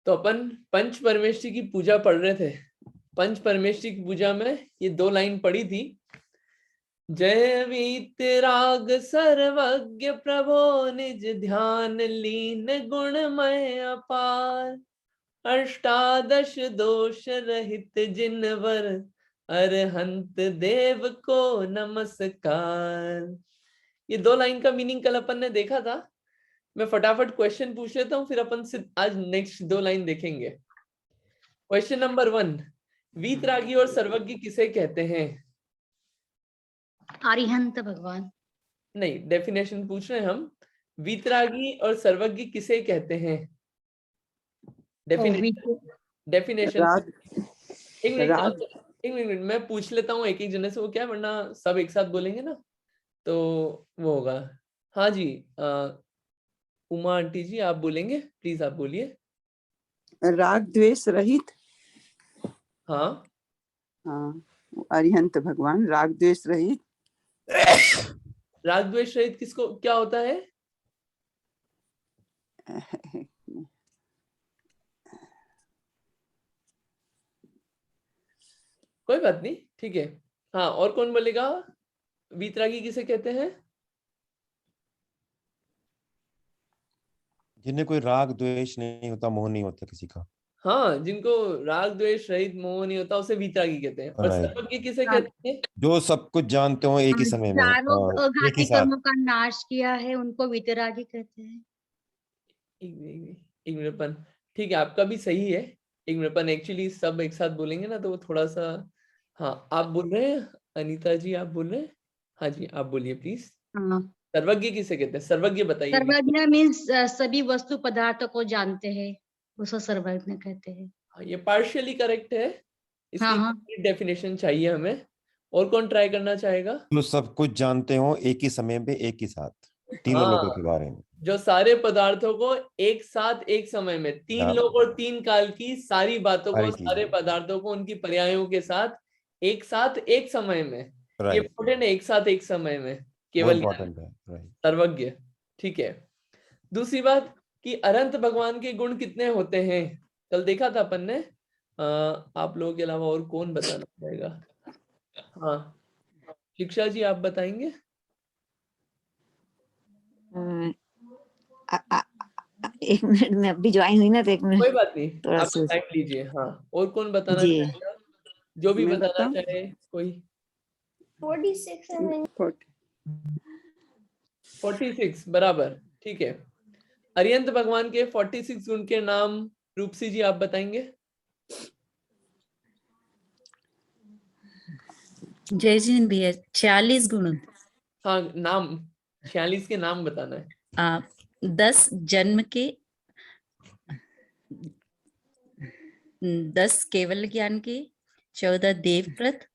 तो अपन पंच परमेष्ठी की पूजा पढ़ रहे थे। पंच परमेष्ठी की पूजा में ये 2 लाइन पढ़ी थी। जय वीतराग सर्वज्ञ प्रभो निज ध्यान लीन गुणमय अपार, अष्टादश दोष रहित जिनवर अरहंत देव को नमस्कार। ये 2 लाइन का मीनिंग कल अपन ने देखा था। मैं फटाफट क्वेश्चन पूछ लेता हूँ, फिर अपन आज नेक्स्ट 2 लाइन देखेंगे। क्वेश्चन नंबर 1, वीतरागी और सर्वज्ञ किसे कहते हैं? अरिहंत भगवान। नहीं, डेफिनेशन पूछ रहे हैं हम। वीतरागी और सर्वज्ञ किसे कहते हैं? डेफिनेशन एक मिनट मैं पूछ लेता हूँ एक एक जने से, वो क्या, वरना सब एक साथ बोलेंगे ना तो वो होगा। हाँ जी, उमा आंटी जी आप बोलेंगे, प्लीज आप बोलिए। राग द्वेष रहित। हाँ हाँ, अरिहंत भगवान राग द्वेष रहित। राग द्वेष रहित किसको क्या होता है? कोई बात नहीं, ठीक है। हाँ, और कौन बोलेगा? वीतरागी किसे कहते हैं? जिन्हें कोई राग द्वेष नहीं होता, मोह नहीं होता किसी का। हाँ, जिनको राग द्वेष रहित मोह नहीं होता उसे वीतरागी कहते हैं। और सर्वज्ञ किसे कहते हैं? जो सब कुछ जानते हो एक ही समय में, चारों एक ही घाती साथ। कर्मों का नाश किया है, उनको वीतरागी कहते हैं। एक मिनट पन, ठीक है, आपका भी सही है। एक मिनट पन, एक्चुअली सब एक साथ बोलेंगे ना तो वो थोड़ा सा। हाँ, आप बोल रहे हैं, अनीता जी आप बोल रहे हैं। हाँ जी, आप बोलिए प्लीज। सर्वज्ञ किसे कहते हैं? सर्वज्ञ बताइए। सर्वज्ञ मीन्स सभी वस्तु पदार्थों को जानते हैं, उसको सर्वज्ञ कहते हैं। हाँ, ये पार्शियली करेक्ट है। हाँ, इसकी डेफिनेशन चाहिए हमें। और कौन ट्राई करना चाहेगा? जो सब कुछ जानते हो एक ही समय में एक ही साथ, तीनों लोगों के बारे में। जो सारे पदार्थों को एक साथ एक समय में, 3 लोग और 3 काल की सारी बातों को, सारे पदार्थों को उनकी पर्यायों के साथ एक समय में। ये इम्पोर्टेंट है, एक साथ एक समय में केवल सर्वज्ञ। ठीक है। दूसरी बात कि अनंत भगवान के गुण कितने होते हैं, कल देखा था अपन ने। आप लोगों के अलावा और कौन बताना चाहेगा? हाँ, शिक्षा जी आप बताएंगे। एक मिनट में अभी ज्वाइन हुई ना, तो एक मिनट। कोई बात नहीं, थोड़ा आप सा टाइम लीजिए। हाँ, और कौन बताना जी। चाहेगा? जो भी बताना चाहे कोई। 46 बराबर, ठीक है। अरिहंत भगवान के 46 गुण के नाम रूपसी जी आप बताएंगे। जय जिन भैया, 46 गुण। हाँ, नाम 46 के नाम बताना है। 10 जन्म के, 10 केवल ज्ञान के, 14 देवव्रत,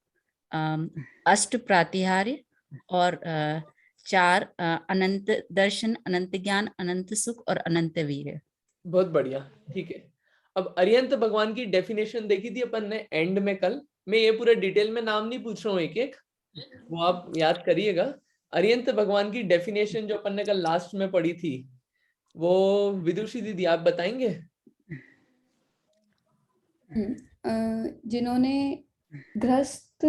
8 प्रातिहार्य और 4 अनंत दर्शन, अनंत ज्ञान, अनंत सुख और अनंत वीर। बहुत बढ़िया, ठीक है। अब अरिहंत भगवान की डेफिनेशन देखी थी अपन ने एंड में कल। मैं ये पूरे डिटेल में नाम नहीं पूछ रहा हूँ एक एक, वो आप याद करिएगा। अरिहंत भगवान की डेफिनेशन जो अपन ने कल लास्ट में पढ़ी थी, वो विदुषी दीदी आप बताएंगे। जिन्होंने गृहस्थ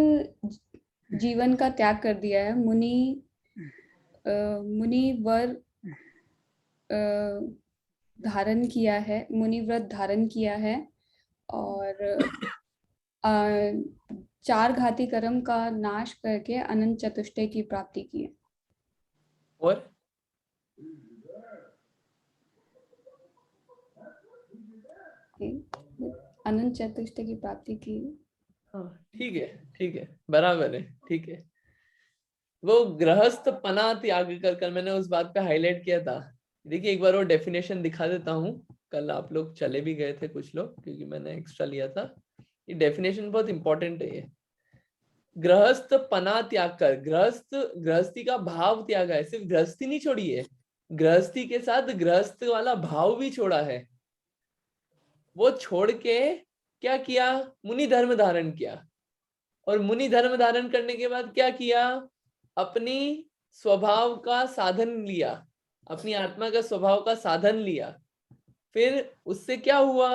जीवन का त्याग कर दिया है, मुनि वर धारण किया है, मुनि व्रत धारण किया है, और 4 घाती कर्म का नाश करके अनंत चतुष्टय की प्राप्ति की है। और अनंत चतुष्टय की प्राप्ति की। हाँ, ठीक है, ठीक है, बराबर है, ठीक है। वो गृहस्थ पना त्याग कर मैंने उस बात पे हाईलाइट किया था। देखिए एक बार वो डेफिनेशन दिखा देता हूँ। कल आप लोग चले भी गए थे कुछ लोग, क्योंकि मैंने एक्स्ट्रा लिया था। ये डेफिनेशन बहुत इंपॉर्टेंट है। ये गृहस्थ पना त्याग कर, गृहस्थी का भाव त्यागा है। सिर्फ गृहस्थी नहीं छोड़ी है, गृहस्थी के साथ गृहस्थ वाला भाव भी छोड़ा है। वो छोड़ के क्या किया? मुनि धर्म धारण किया। और मुनि धर्म धारण करने के बाद क्या किया? अपनी स्वभाव का साधन लिया, अपनी आत्मा का स्वभाव का साधन लिया। फिर उससे क्या हुआ,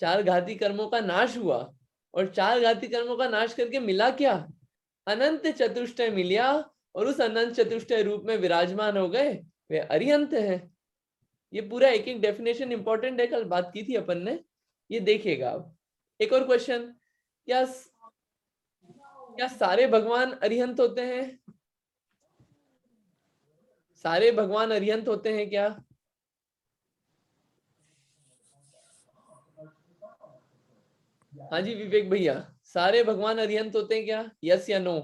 4 घाती कर्मों का नाश हुआ, और 4 घाती कर्मों का नाश करके मिला क्या, अनंत चतुष्टय मिला, और उस अनंत चतुष्टय रूप में विराजमान हो गए, वे अरिहंत है। ये पूरा एक एक डेफिनेशन इंपॉर्टेंट है, कल बात की थी अपन ने, ये देखिएगा आप। एक और क्वेश्चन, क्या सारे भगवान अरिहंत होते हैं? सारे भगवान अरिहंत होते हैं क्या? हाँ जी विवेक भैया, सारे भगवान अरिहंत होते हैं क्या, यस या नो?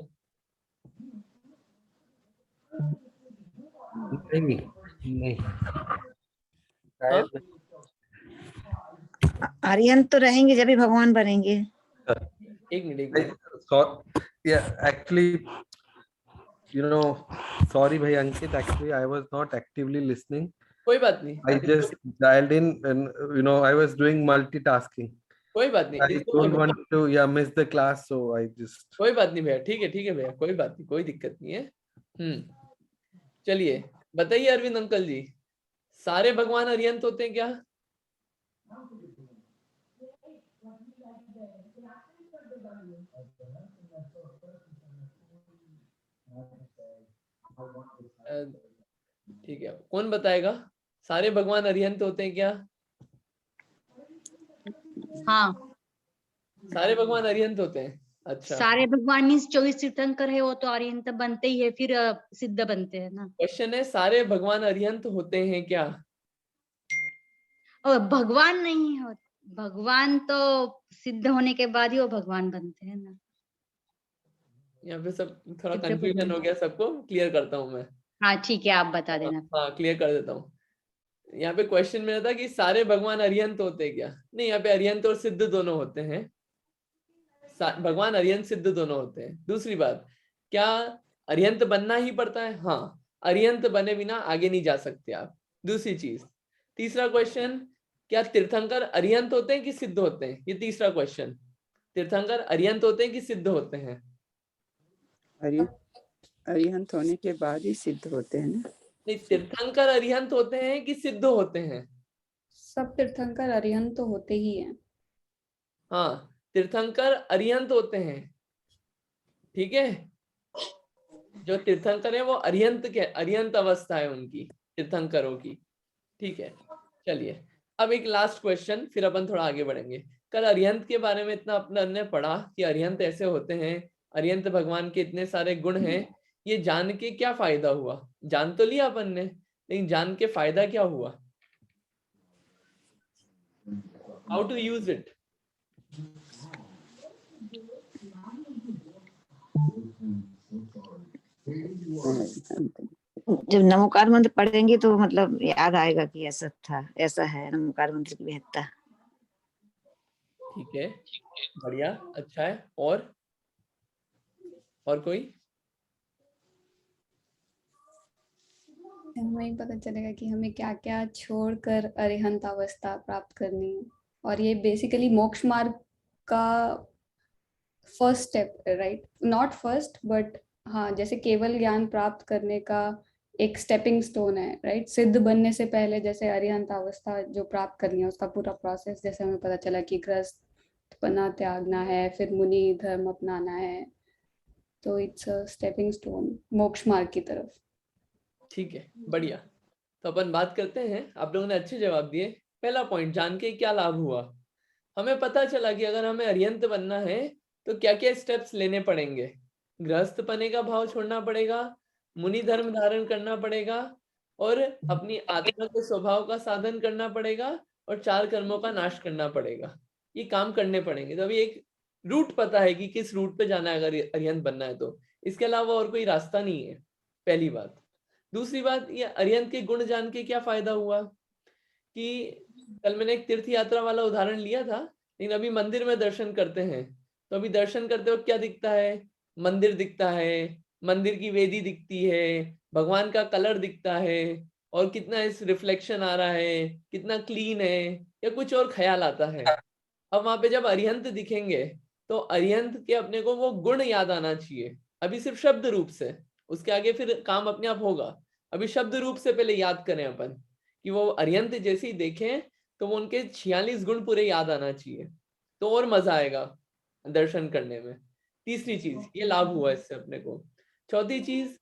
नहीं नहीं शायद नहीं। अरिहंत तो रहेंगे जब भी भगवान बनेंगे। एक minute Actually, sorry bhai Ankit, actually I was not actively listening. कोई बात नहीं, I just dialed in and I was doing multitasking. कोई बात नहीं, I don't want to miss the class, so I just कोई बात नहीं भैया, ठीक है भैया, कोई बात नहीं, कोई दिक्कत नहीं है। चलिए बताइए अरविंद अंकल जी, सारे भगवान अरिहंत होते हैं क्या? ठीक है, कौन बताएगा, सारे भगवान अरिहंत होते हैं क्या? हाँ, सारे भगवान अरिहंत होते हैं, अच्छा। सारे भगवान मीन्स 24 तीर्थंकर है, वो तो अरिहंत बनते ही है, फिर सिद्ध बनते हैं ना। क्वेश्चन है, सारे भगवान अरिहंत होते हैं क्या? और भगवान नहीं हो, भगवान तो सिद्ध होने के बाद ही वो भगवान बनते हैं ना। यहाँ पे सब थोड़ा सिद्ध कंफ्यूजन भगवान। हो गया, सबको क्लियर करता हूँ मैं। हाँ ठीक है, आप बता देना। हाँ क्लियर कर देता हूँ। यहाँ पे क्वेश्चन मेरा था कि सारे भगवान अरिहंत होते हैं क्या? नहीं, यहाँ पे अरिहंत और सिद्ध दोनों होते हैं, भगवान अरिहंत सिद्ध दोनों होते हैं। दूसरी बात, क्या अरिहंत बनना ही पड़ता है? हाँ, अरिहंत बने बिना आगे नहीं जा सकते आप। दूसरी चीज, तीसरा क्वेश्चन, क्या तीर्थंकर अरिहंत होते हैं कि सिद्ध होते हैं? ये तीसरा क्वेश्चन, तीर्थंकर अरिहंत होते हैं कि सिद्ध होते हैं? अरिहंत होने के बाद ही सिद्ध होते हैं ना। नहीं, तीर्थंकर अरिहंत होते हैं कि सिद्ध होते हैं? सब तीर्थंकर अरिहंत तो होते ही हैं। हाँ, तीर्थंकर अरिहंत होते हैं, ठीक है। जो तीर्थंकर है वो अरिहंत के, अरिहंत अवस्था है उनकी, तीर्थंकरों की, ठीक है। चलिए अब एक लास्ट क्वेश्चन, फिर अपन थोड़ा आगे बढ़ेंगे। कल अरिहंत के बारे में इतना अपन ने पढ़ा कि अरिहंत ऐसे होते हैं, अरिहंत भगवान के इतने सारे गुण हैं, ये जान के क्या फायदा हुआ? जान तो लिया अपन ने, लेकिन जान के फायदा क्या हुआ? How to use it? जब नमोकार मंत्र पढ़ेंगे तो मतलब याद आएगा कि ऐसा था, ऐसा है नमोकार मंत्र की महत्ता। ठीक है, बढ़िया, अच्छा है। और कोई? हमें पता चलेगा कि हमें क्या क्या छोड़कर अरिहंत अवस्था प्राप्त करनी है, और ये बेसिकली मोक्ष मार्ग का first step, right? Not first but हाँ, जैसे केवल ज्ञान प्राप्त करने का एक स्टेपिंग स्टोन है, राइट? सिद्ध बनने से पहले जैसे अरिहंत अवस्था जो प्राप्त करनी है, उसका पूरा प्रोसेस जैसे हमें पता चला कि गृहस्थपना त्यागना है, फिर मुनि धर्म अपनाना है, तो इट्स अ स्टेपिंग स्टोन मोक्ष मार्ग की तरफ। ठीक है, बढ़िया। तो अपन बात करते हैं, आप लोगों ने अच्छे जवाब दिए। पहला पॉइंट जान के क्या लाभ हुआ? हमें पता चला कि अगर हमें अरिहंत बनना है तो क्या क्या स्टेप्स लेने पड़ेंगे। गृहस्थ पने का भाव छोड़ना पड़ेगा, मुनि धर्म धारण करना पड़ेगा, और अपनी आत्मा के स्वभाव का साधन करना पड़ेगा, और 4 कर्मों का नाश करना पड़ेगा। ये काम करने पड़ेंगे। तो अभी एक रूट पता है कि किस रूट पे जाना है अगर अरिहंत बनना है तो, इसके अलावा और कोई रास्ता नहीं है, पहली बात। दूसरी बात, ये अरिहंत के गुण जान के क्या फायदा हुआ कि कल मैंने एक तीर्थ यात्रा वाला उदाहरण लिया था, लेकिन अभी मंदिर में दर्शन करते हैं तो अभी दर्शन करते वक्त क्या दिखता है? मंदिर दिखता है, मंदिर की वेदी दिखती है, भगवान का कलर दिखता है, और कितना इस रिफ्लेक्शन आ रहा है, कितना क्लीन है, या कुछ और ख्याल आता है। अब वहां पे जब अरिहंत दिखेंगे तो अरिहंत के अपने को वो गुण याद आना चाहिए। अभी सिर्फ शब्द रूप से, उसके आगे फिर काम अपने आप होगा। अभी शब्द रूप से पहले याद करें अपन कि वो अरिहंत जैसे ही देखें तो वो उनके 46 गुण पूरे याद आना चाहिए, तो और मजा आएगा दर्शन करने में। तीसरी चीज, ये लाभ हुआ इससे अपने को। चौथी चीज,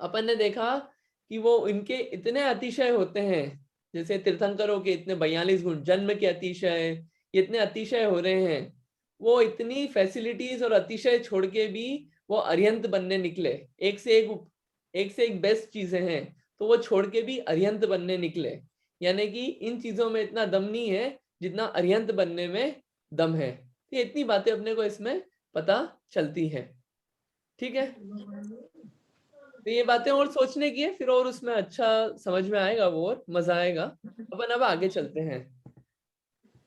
अपन ने देखा कि वो इनके इतने अतिशय होते हैं, जैसे तीर्थंकरों के इतने 42 गुण, जन्म के अतिशय, इतने अतिशय हो रहे हैं, वो इतनी फैसिलिटीज और अतिशय छोड़ के भी वो अरिहंत बनने निकले। एक से एक बेस्ट चीजें हैं, तो वो छोड़ के भी अरिहंत बनने निकले। यानी कि इन चीजों में इतना दम नहीं है जितना अरिहंत बनने में दम है। तो ये इतनी बातें अपने को इसमें पता चलती है। ठीक है, तो ये बातें और सोचने की है, फिर और उसमें अच्छा समझ में आएगा, वो और मजा आएगा। अपन अब आगे चलते हैं।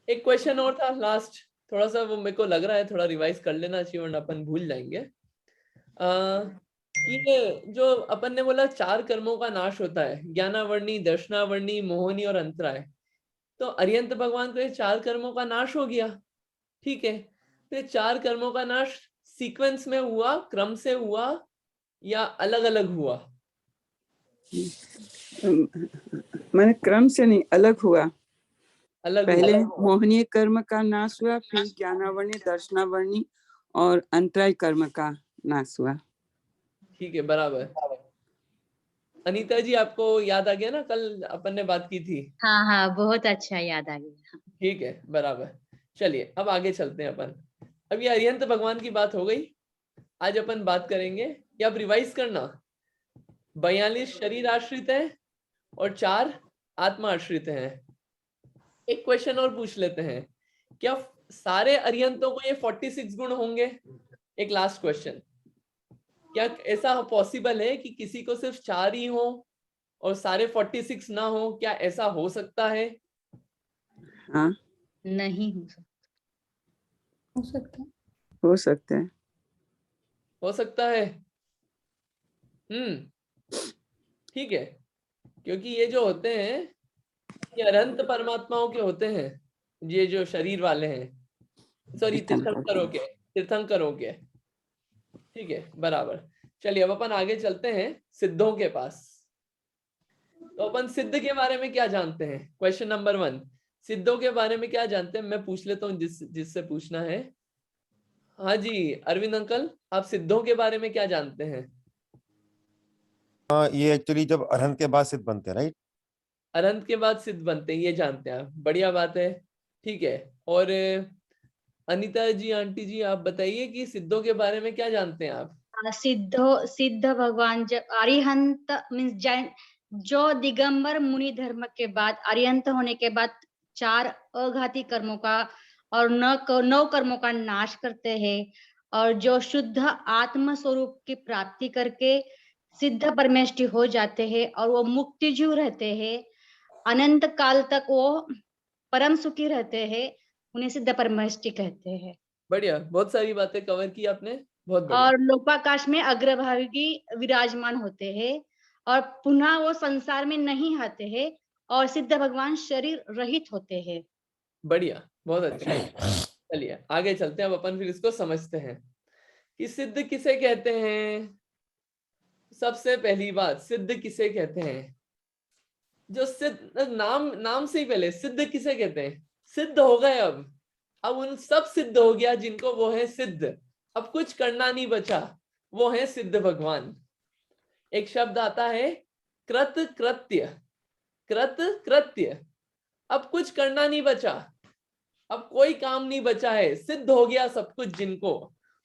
एक क्वेश्चन और था लास्ट, थोड़ा सा वो मेरे को लग रहा है थोड़ा रिवाइज कर लेना चाहिए वरना अपन भूल जाएंगे। कि ये जो अपन ने बोला 4 कर्मों का नाश होता है, ज्ञानावर्णी, दर्शनावर्णी, मोहनी और अंतराय। तो अरिहंत भगवान को ये 4 कर्मों का नाश हो गया। ठीक है, तो ये 4 कर्मों का नाश सीक्वेंस में हुआ, क्रम से हुआ, या अलग अलग हुआ? मैंने क्रम से नहीं, अलग हुआ। अलग पहले हुआ। मोहनीय कर्म का नाश हुआ, फिर ज्ञानावर्णी, दर्शनावर्णी और अंतराय कर्म का नाश हुआ। ठीक है, बराबर। अनीता जी, आपको याद आ गया ना, कल अपन ने बात की थी? हाँ हाँ, बहुत अच्छा याद आ गया। ठीक है, बराबर। चलिए अब आगे चलते हैं अपन। अब ये अरिहंत भगवान की बात हो गई। आज अपन बात करेंगे, या आप रिवाइज करना, 42 शरीर आश्रित है और 4 आत्मा आश्रित हैं। एक क्वेश्चन और पूछ लेते हैं, क्या सारे अरिहंतों को ये 46 गुण होंगे? एक लास्ट क्वेश्चन, क्या ऐसा पॉसिबल है कि किसी को सिर्फ 4 ही हो और सारे 46 ना हो? क्या ऐसा हो सकता है? हाँ, नहीं हो सकता। हो सकता है। हो सकता है। हो सकता है। ठीक है, क्योंकि ये जो होते हैं ये अनंत परमात्माओं के होते हैं, ये जो शरीर वाले हैं, सॉरी तीर्थंकरों के। ठीक है, बराबर। चलिए अब अपन आगे चलते हैं सिद्धों के पास। तो अपन सिद्ध के बारे में क्या जानते हैं? क्वेश्चन नंबर 1, सिद्धों के बारे में क्या जानते हैं? मैं पूछ लेता हूँ जिससे पूछना है। हाँ जी, अरविंद अंकल, आप सिद्धों के बारे में क्या जानते हैं? हाँ, ये एक्चुअली जब अरहंत के बाद सिद्ध बनते हैं, राइट? अनंत के बाद सिद्ध बनते हैं, ये जानते हैं आप, बढ़िया बात है। ठीक है, और अनीता जी, आंटी जी, आप बताइए कि सिद्धों के बारे में क्या जानते हैं आप? सिद्ध भगवान जब अरिहंत मीन्स जो दिगंबर मुनि धर्म के बाद अरिहंत होने के बाद 4 अघाती कर्मों का और 9 कर्मों का नाश करते हैं, और जो शुद्ध आत्म स्वरूप की प्राप्ति करके सिद्ध परमेष्टि हो जाते हैं और वो मुक्ति जीव रहते हैं, अनंत काल तक वो परम सुखी रहते हैं, उन्हें सिद्ध परमेष्टि कहते हैं। बढ़िया, बहुत सारी बातें कवर की आपने, बहुत बढ़िया। और लोकाकाश में अग्रभागी विराजमान होते हैं और पुनः वो संसार में नहीं आते हैं, और सिद्ध भगवान शरीर रहित होते हैं। बढ़िया, बहुत अच्छा। चलिए आगे चलते हैं, अब अपन फिर इसको समझते हैं कि सिद्ध किसे कहते हैं। सबसे पहली बात, सिद्ध किसे कहते हैं? जो सिद्ध, नाम से ही पहले सिद्ध किसे कहते हैं? सिद्ध हो गए, अब उन सब सिद्ध हो गया जिनको वो है सिद्ध, अब कुछ करना नहीं बचा, वो है सिद्ध भगवान। एक शब्द आता है कृत कृत्य, कृत कृत्य, अब कुछ करना नहीं बचा, अब कोई काम नहीं बचा है, सिद्ध हो गया सब कुछ जिनको,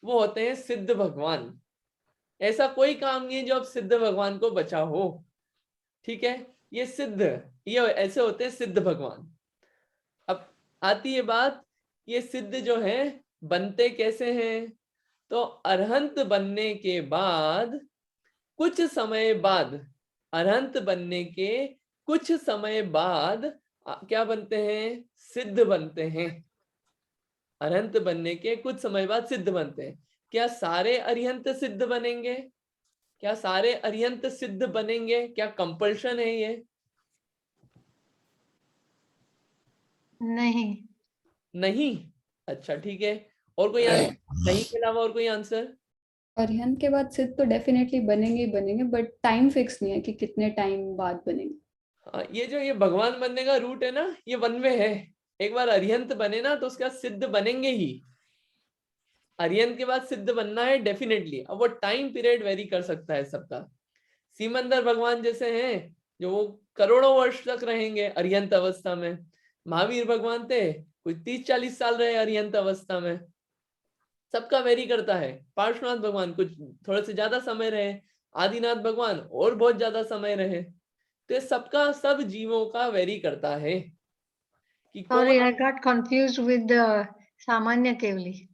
वो होते हैं सिद्ध भगवान। ऐसा कोई काम नहीं है जो अब सिद्ध भगवान को बचा हो। ठीक है, ये सिद्ध, ये ऐसे होते हैं सिद्ध भगवान। अब आती है बात, ये सिद्ध जो है बनते कैसे हैं? तो अरहंत बनने के बाद कुछ समय बाद, अरहंत बनने के कुछ समय बाद क्या बनते हैं? सिद्ध बनते हैं। अरहंत बनने के कुछ समय बाद सिद्ध बनते हैं। क्या सारे अरिहंत सिद्ध बनेंगे? क्या सारे अरिहंत सिद्ध बनेंगे? क्या कंपल्शन है ये? नहीं। नहीं। अच्छा ठीक है, और कोई आंसर? नहीं के अलावा और कोई आंसर? अरिहंत के बाद सिद्ध तो डेफिनेटली बनेंगे ही बनेंगे, बट टाइम फिक्स नहीं है कि कितने टाइम बाद बनेंगे। हाँ, ये भगवान बनने का रूट है ना, ये वन वे है। एक बार अरिहंत बने ना तो उसके बाद सिद्ध बनेंगे ही। अरिहंत के बाद सिद्ध बनना है डेफिनेटली। अब वो टाइम पीरियड वेरी कर सकता है सबका। सीमंदर भगवान जैसे हैं जो वो करोड़ों वर्ष तक रहेंगे अरिहंत अवस्था में। महावीर भगवान थे, कुछ 30-40 साल रहे अरिहंत अवस्था में। सबका वेरी करता है। पार्श्वनाथ भगवान कुछ थोड़े से ज्यादा समय रहे, आदिनाथ भगवान और बहुत ज्यादा समय रहे। तो ये सबका, सब जीवों का वेरी करता है कि Sorry, कौन। I got confused with the सामान्य केवली।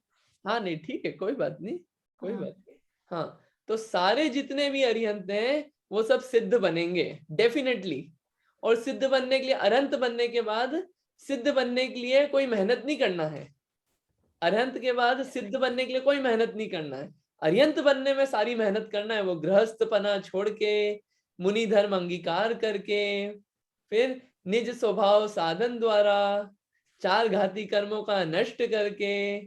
हाँ नहीं ठीक है, कोई बात नहीं, कोई हाँ। बात नहीं। हाँ, तो सारे जितने भी अरिहंत हैं वो सब सिद्ध बनेंगे डेफिनेटली। और सिद्ध बनने के लिए, अरहंत बनने के बाद सिद्ध बनने के लिए कोई मेहनत नहीं करना है। अरहंत के बाद सिद्ध बनने के लिए कोई मेहनत नहीं करना है। अरिहंत बनने में सारी मेहनत करना है। वो गृहस्थपना छोड़ के, मुनि धर्म अंगीकार करके, फिर निज स्वभाव साधन द्वारा 4 घाती कर्मों का नष्ट करके,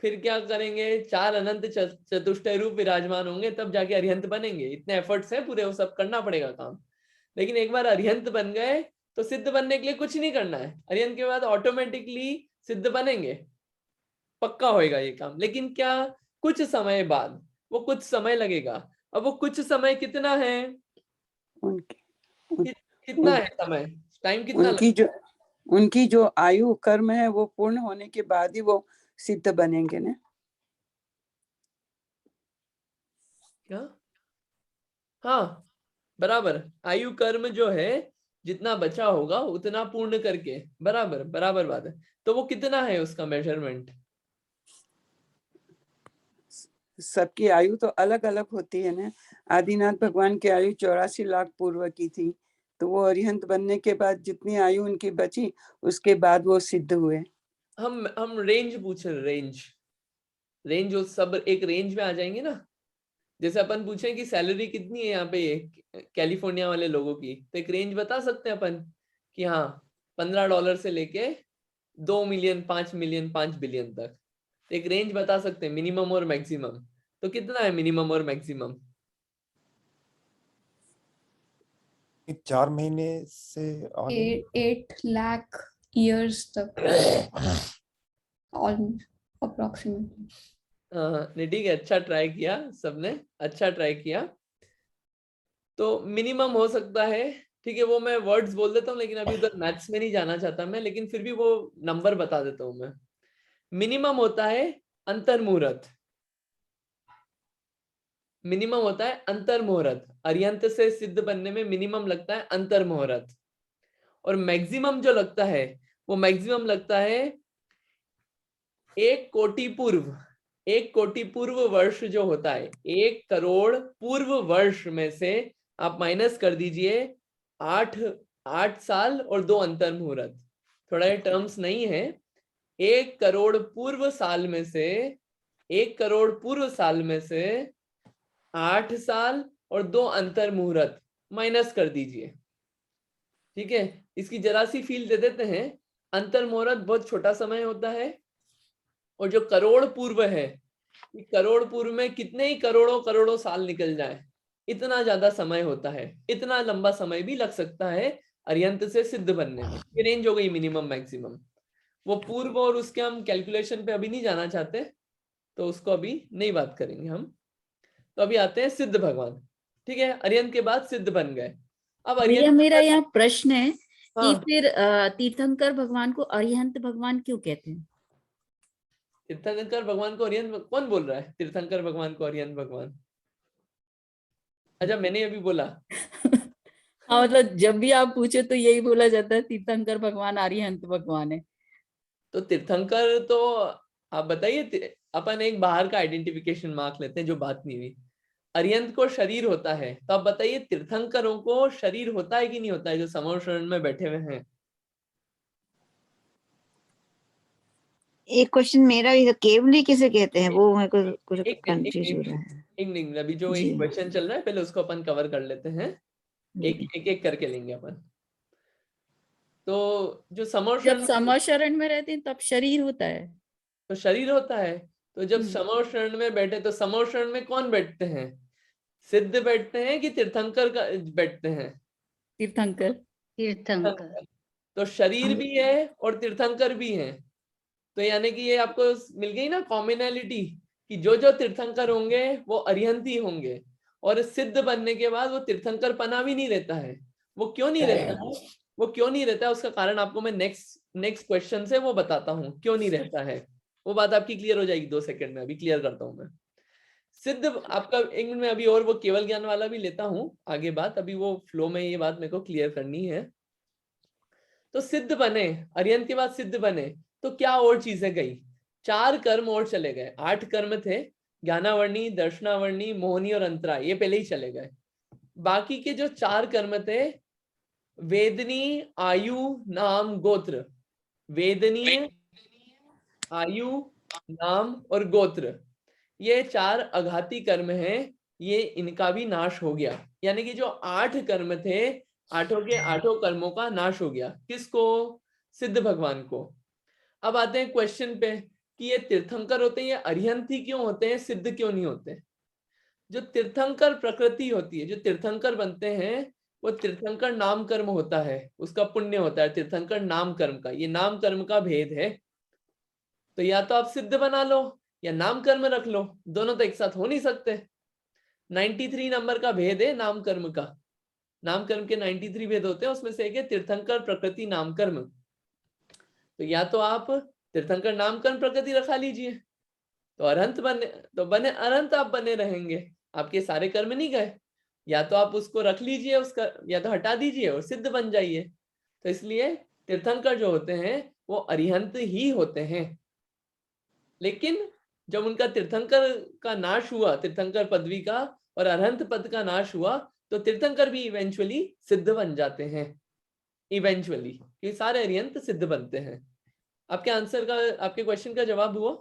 फिर क्या करेंगे, 4 अनंत चतुष्टय रूप विराजमान होंगे, तब जाके अरिहंत बनेंगे। इतने एफर्ट्स हैं पूरे, वो सब करना पड़ेगा काम। लेकिन एक बार अरिहंत बन गए तो सिद्ध बनने के लिए कुछ नहीं करना है। अरिहंत के बाद ऑटोमेटिकली सिद्ध बनेंगे, पक्का होएगा ये काम। लेकिन क्या, कुछ समय बाद, वो कुछ समय लगेगा। अब वो कुछ समय कितना है, कितना है समय, टाइम कितना लगेगा? उनकी जो आयु कर्म है वो पूर्ण होने के बाद ही वो सिद्ध बनेंगे ना। क्या? हाँ बराबर, आयु कर्म जो है जितना बचा होगा उतना पूर्ण करके, बराबर बराबर बात है। तो वो कितना है उसका मेजरमेंट? सबकी आयु तो अलग अलग होती है ना। आदिनाथ भगवान की आयु 84 लाख पूर्व की थी, तो वो अरिहंत बनने के बाद जितनी आयु उनकी बची उसके बाद वो सिद्ध हुए। हम रेंज पूछ रहे, रेंज जो सब एक रेंज में आ जाएंगे ना। जैसे अपन पूछें कि सैलरी कितनी है यहाँ पे कैलिफोर्निया वाले लोगों की, तो एक रेंज बता सकते हैं अपन कि हाँ $15 से लेके 2 मिलियन, 5 मिलियन, 5 बिलियन तक। तो एक रेंज बता सकते हैं, मिनिमम और मैक्सिमम। तो कितना है मिनिमम और मैक्सिमम? 4 महीने से आगे 8 लाख years तक ऑलमोस्ट अप्रोक्सीमेटली। नहीं ठीक है, अच्छा ट्राई किया सबने, अच्छा ट्राई किया। तो मिनिमम हो सकता है, ठीक है। वो मैं वर्ड्स बोल देता हूँ, लेकिन अभी उधर मैथ्स में नहीं जाना चाहता मैं, लेकिन फिर भी वो नंबर बता देता हूँ मैं। मिनिमम होता है अंतर्मुहूर्त, मिनिमम होता है अंतर्मुहूर्त। अरिहंत से सिद्ध बनने में मिनिमम लगता है अंतर्मुहूर्त। और मैक्सिमम जो लगता है, वो मैक्सिमम लगता है 1 कोटि पूर्व। 1 कोटि पूर्व वर्ष जो होता है, 1 करोड़ पूर्व वर्ष में से आप माइनस कर दीजिए 8 साल और 2 अंतर्मुहूर्त। थोड़ा ये टर्म्स नहीं है। 1 करोड़ पूर्व साल में से, 1 करोड़ पूर्व साल में से 8 साल और 2 अंतर्मुहूर्त माइनस कर दीजिए, ठीक है। इसकी जरा सी फील दे देते हैं। अंतर्मुहूर्त बहुत छोटा समय होता है, और जो करोड़ पूर्व है, करोड़ पूर्व में कितने ही करोड़ों करोड़ों साल निकल जाए, इतना ज्यादा समय होता है। इतना लंबा समय भी लग सकता है अरिहंत से सिद्ध बनने में। ये रेंज हो गई मिनिमम मैक्सिमम। वो पूर्व और उसके हम कैलकुलेशन पे अभी नहीं जाना चाहते, तो उसको अभी नहीं बात करेंगे हम। तो अभी आते हैं सिद्ध भगवान, ठीक है। अरिहंत के बाद सिद्ध बन गए। अब भैया अरिहंत, मेरा यहाँ प्रश्न है कि हाँ, फिर तीर्थंकर भगवान को अरिहंत भगवान क्यों कहते हैं? तीर्थंकर भगवान को अरिहंत कौन बोल रहा है? तीर्थंकर भगवान को अरिहंत भगवान? अच्छा, मैंने अभी बोला। हाँ मतलब जब भी आप पूछे तो यही बोला जाता है तीर्थंकर भगवान अरिहंत भगवान है। तो तीर्थंकर तो आप बताइए, अपन एक बाहर का आइडेंटिफिकेशन मार्क लेते हैं जो बात नहीं हुई। अरिहंत को शरीर होता है, तो आप बताइए तीर्थंकरों को शरीर होता है कि नहीं होता है, जो समर शरण में बैठे हुए हैं? एक क्वेश्चन मेरा भी, केवली किसे कहते हैं, वो मेरे को कुछ एक कंफ्यूज हो रहा है। मिनट, अभी जो जी। एक क्वेश्चन चल रहा है पहले उसको अपन कवर कर लेते हैं। एक करके लेंगे अपन। तो जो समर जब शरण, समर शरण में रहते हैं तब शरीर होता है। तो शरीर होता है। तो जब समर शरण में बैठे, तो समर शरण में कौन बैठते हैं? सिद्ध बैठते हैं कि तीर्थंकर का बैठते हैं? तीर्थंकर। तीर्थंकर। तो शरीर भी है और तीर्थंकर भी है, तो यानी कि ये आपको मिल गई ना कॉमनैलिटी कि जो जो तीर्थंकर होंगे वो अरिहंत ही होंगे, और सिद्ध बनने के बाद वो तीर्थंकर पना भी नहीं रहता है। वो क्यों नहीं रहता है, वो क्यों नहीं रहता है उसका कारण आपको मैं नेक्स्ट क्वेश्चन से वो बताता हूँ क्यों नहीं रहता है। वो बात आपकी क्लियर हो जाएगी 2 सेकंड में, अभी क्लियर करता हूँ मैं। सिद्ध आपका 1 मिनट में अभी, और वो केवल ज्ञान वाला भी लेता हूँ आगे बात, अभी वो फ्लो में ये बात मेरे को क्लियर करनी है। तो सिद्ध बने, अरिहंत के बाद सिद्ध बने, तो क्या और चीजें गई? 4 कर्म और चले गए। 8 कर्म थे, ज्ञानावर्णी, दर्शनावर्णी, मोहनी और अंतरा, ये पहले ही चले गए। बाकी के जो 4 कर्म थे, वेदनी, आयु, नाम, गोत्र। वेदनीय, आयु, नाम और गोत्र, ये 4 अघाती कर्म हैं, ये इनका भी नाश हो गया। यानी कि जो 8 कर्म थे, 8 के 8 कर्मों का नाश हो गया। किसको? सिद्ध भगवान को। अब आते हैं क्वेश्चन पे कि ये तीर्थंकर होते हैं, ये अरिहंत ही क्यों होते हैं, सिद्ध क्यों नहीं होते? जो तीर्थंकर प्रकृति होती है, जो तीर्थंकर बनते हैं, वो तीर्थंकर नाम कर्म होता है, उसका पुण्य होता है तीर्थंकर नाम कर्म का। ये नाम कर्म का भेद है। तो या तो आप सिद्ध बना लो या नाम कर्म रख लो, दोनों तो एक साथ हो नहीं सकते। 93 नंबर का भेद है नाम कर्म का। नाम कर्म के 93 भेद होते हैं, उसमें से एक है तीर्थंकर प्रकृति नाम कर्म। तो या तो आप तीर्थंकर नाम कर्म प्रकृति रखा लीजिए, तो अरहंत बने अरहंत आप बने रहेंगे, आपके सारे कर्म नहीं गए। या तो आप उसको रख लीजिए, उसका या तो हटा दीजिए और सिद्ध बन जाइए। तो इसलिए तीर्थंकर जो होते हैं वो अरिहंत ही होते हैं। लेकिन जब उनका तीर्थंकर का नाश हुआ, तीर्थंकर पदवी का और अरहंत पद का नाश हुआ, तो तीर्थंकर भी इवेंचुअली सिद्ध बन जाते हैं। इवेंचुअली ये सारे अरिहंत सिद्ध बनते हैं। आपके आंसर का, आपके क्वेश्चन का जवाब हुआ?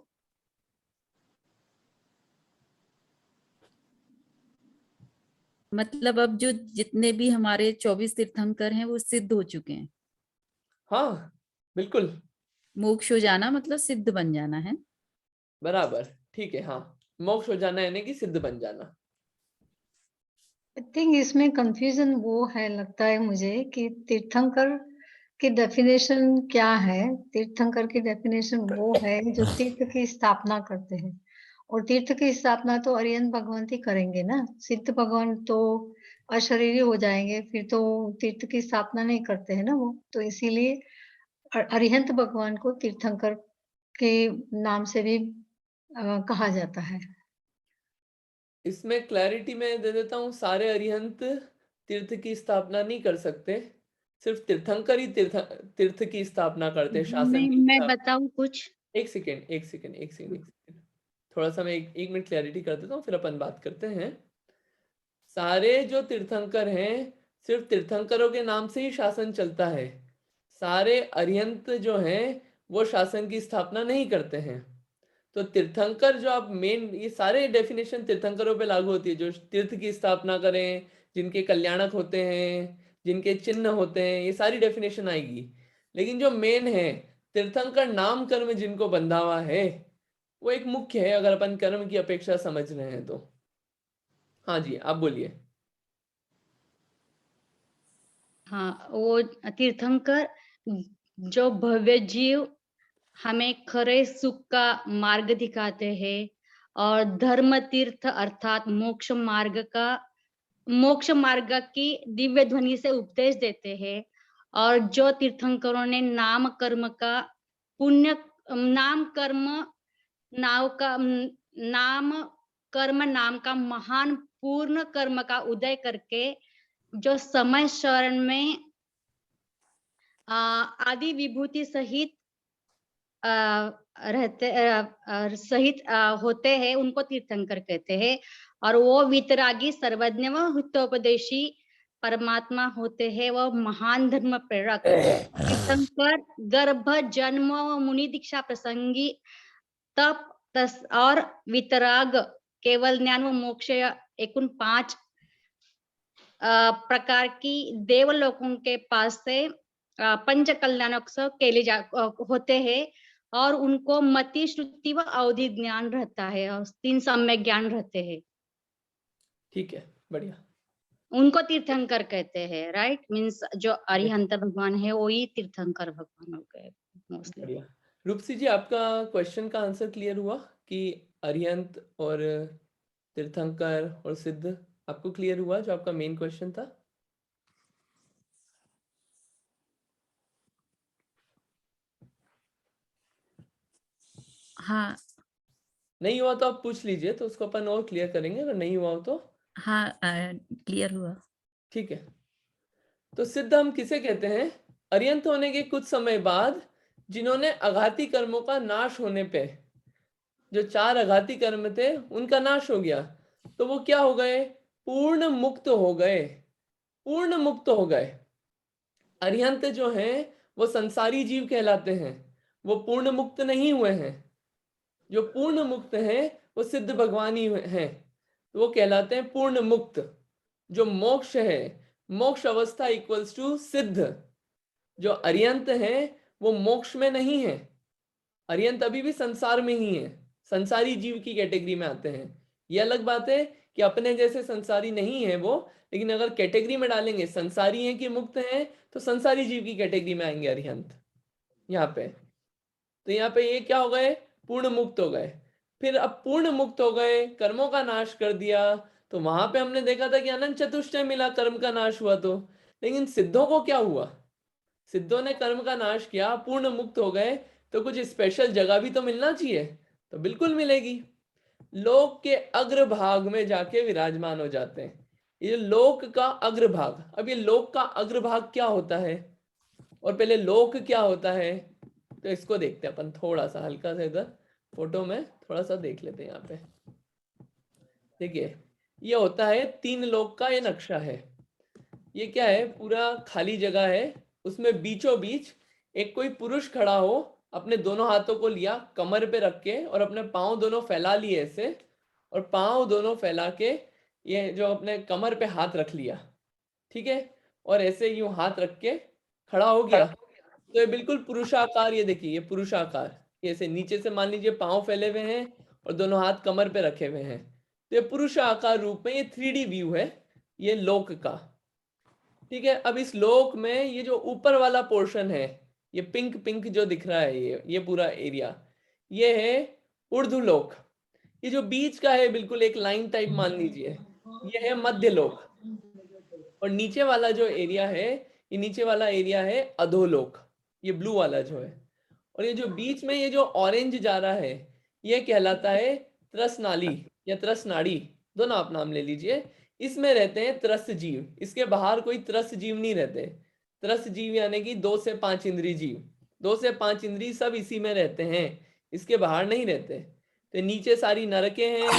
मतलब अब जो जितने भी हमारे 24 तीर्थंकर हैं वो सिद्ध हो चुके हैं। हाँ बिल्कुल मोक्ष हो जाना मतलब सिद्ध बन जाना है। बराबर, ठीक है। हाँ, मोक्ष हो जाना यानी कि सिद्ध बन जाना। आई थिंक इसमें कंफ्यूजन वो है, लगता है मुझे, कि तीर्थंकर की डेफिनेशन क्या है। तीर्थंकर की डेफिनेशन वो है जो तीर्थ की स्थापना करते हैं, और तीर्थ की स्थापना तो अरिहंत भगवान ही करेंगे ना। सिद्ध भगवान तो अशरीरी हो जाएंगे, फिर तो तीर्थ की स्थापना नहीं करते हैं ना वो। तो इसीलिए अरिहंत भगवान को तीर्थंकर के नाम से भी कहा जाता है। इसमें क्लैरिटी मैं दे देता हूँ, सारे अरिहंत तीर्थ की स्थापना नहीं कर सकते, सिर्फ तीर्थंकर ही तीर्थ की स्थापना करते हैं, शासन की मैं स्थापना। बताऊं कुछ? एक सेकेंड, थोड़ा सा मैं एक मिनट क्लैरिटी कर देता हूँ, फिर अपन बात करते हैं। सारे जो तीर्थंकर हैं, सिर्फ तीर्थंकरों के नाम से ही शासन चलता है। सारे अरिहंत जो हैं वो शासन की स्थापना नहीं करते हैं। तो तीर्थंकर जो आप मेन, ये सारे डेफिनेशन तीर्थंकरों पे लागू होती है, जो तीर्थ की स्थापना करें, जिनके कल्याणक होते हैं, जिनके चिन्ह होते हैं, ये सारी डेफिनेशन आएगी। लेकिन जो मेन है तीर्थंकर नाम कर्म जिनको बंधा हुआ है, वो एक मुख्य है, अगर अपन कर्म की अपेक्षा समझ रहे हैं तो। हाँ जी, आप बोलिए। हाँ, वो तीर्थंकर जो भव्य जीव हमें खरे सुख का मार्ग दिखाते हैं, और धर्म तीर्थ अर्थात मोक्ष मार्ग की दिव्य ध्वनि से उपदेश देते हैं। और जो तीर्थंकरों ने नाम कर्म का पुण्य, नाम का महान पूर्ण कर्म का उदय करके जो समय शरण में आदि विभूति सहित होते हैं, उनको तीर्थंकर कहते हैं। और वो वितरागी, सर्वज्ञ व हितोपदेशी परमात्मा होते हैं, वह महान धर्म प्रेरक। तीर्थंकर गर्भ, जन्म व मुनि दीक्षा प्रसंगी तप और वितराग, केवल ज्ञान व मोक्ष, एकूण 5 प्रकार की देवलोकों के पास से पंच कल्याणोत्सव होते हैं, और उनको मति, श्रुति व अवधि ज्ञान रहता है, और 3 सम्यक ज्ञान रहते हैं। ठीक है, बढ़िया। उनको तीर्थंकर कहते हैं, राइट? मीन्स जो अरिहंत भगवान है वही तीर्थंकर भगवान हो गए मोस्टली। बढ़िया। रूपसी जी, आपका क्वेश्चन का आंसर क्लियर हुआ कि अरिहंत और तीर्थंकर और सिद्ध आपको क्लियर हुआ जो आपका मेन क्वेश्चन था? हाँ नहीं हुआ तो आप पूछ लीजिए, तो उसको अपन और क्लियर करेंगे। अगर नहीं हुआ हो तो हाँ क्लियर हुआ। ठीक है। तो सिद्ध हम किसे कहते हैं? अरिहंत होने के कुछ समय बाद जिन्होंने अघाती कर्मों का नाश होने पे, जो 4 अघाती कर्म थे उनका नाश हो गया, तो वो क्या हो गए? पूर्ण मुक्त हो गए। पूर्ण मुक्त हो गए। अरिहंत जो हैं वो संसारी जीव कहलाते हैं, वो पूर्ण मुक्त नहीं हुए हैं। जो पूर्ण मुक्त हैं वो सिद्ध भगवान ही हैं, तो वो कहलाते हैं पूर्ण मुक्त। जो मोक्ष है, मोक्ष अवस्था इक्वल्स टू सिद्ध। जो अरिहंत हैं वो मोक्ष में नहीं है। अरिहंत अभी भी संसार में ही है, संसारी जीव की कैटेगरी में आते हैं। ये अलग बात है कि अपने जैसे संसारी नहीं है वो, लेकिन अगर कैटेगरी में डालेंगे संसारी हैं कि मुक्त हैं, तो संसारी जीव की कैटेगरी में आएंगे अरिहंत यहाँ पे। तो यहाँ पे ये क्या हो गए? पूर्ण मुक्त हो गए। फिर अब पूर्ण मुक्त हो गए, कर्मों का नाश कर दिया, तो वहां पे हमने देखा था कि अनंत चतुष्टय मिला, कर्म का नाश हुआ तो। लेकिन सिद्धों को क्या हुआ? सिद्धों ने कर्म का नाश किया, पूर्ण मुक्त हो गए, तो कुछ स्पेशल जगह भी तो मिलना चाहिए। तो बिल्कुल मिलेगी। लोक के अग्रभाग में जाके विराजमान हो जाते हैं। ये लोक का अग्रभाग। अब ये लोक का अग्रभाग क्या होता है और पहले लोक क्या होता है, तो इसको देखते हैं अपन थोड़ा सा हल्का सा। इधर फोटो में थोड़ा सा देख लेते हैं। यहाँ पे देखिए, ये होता है 3 लोक का ये नक्शा है। ये क्या है? पूरा खाली जगह है, उसमें बीचों बीच एक कोई पुरुष खड़ा हो, अपने दोनों हाथों को लिया कमर पे रख के और अपने पांव दोनों फैला लिए ऐसे, और पांव दोनों फैला के ये जो अपने कमर पे हाथ रख लिया, ठीक है, और ऐसे यूं हाथ रख के खड़ा हो गया। तो ये बिल्कुल पुरुषाकार, ये देखिए ये पुरुषाकार, ये ऐसे नीचे से मान लीजिए पांव फैले हुए हैं और दोनों हाथ कमर पे रखे हुए हैं। तो ये पुरुषाकार रूप में ये 3D व्यू है ये लोक का, ठीक है। अब इस लोक में ये जो ऊपर वाला पोर्शन है, ये पिंक पिंक जो दिख रहा है, ये पूरा एरिया, ये है ऊर्ध्वलोक। ये जो बीच का है बिल्कुल एक लाइन टाइप मान लीजिए, ये है मध्य लोक। और नीचे वाला जो एरिया है, ये नीचे वाला एरिया है अधोलोक, ये ब्लू वाला जो है। और ये जो बीच में ये जो ऑरेंज जा रहा है, ये कहलाता है त्रस नाली या त्रस नाड़ी, दोनों आप नाम ले लीजिए। इसमें रहते हैं त्रस जीव, इसके बाहर कोई त्रस जीव नहीं रहते। त्रस जीव यानी कि 2 से 5 इंद्री जीव, 2 से 5 इंद्री सब इसी में रहते हैं, इसके बाहर नहीं रहते। तो नीचे सारी नरकें हैं,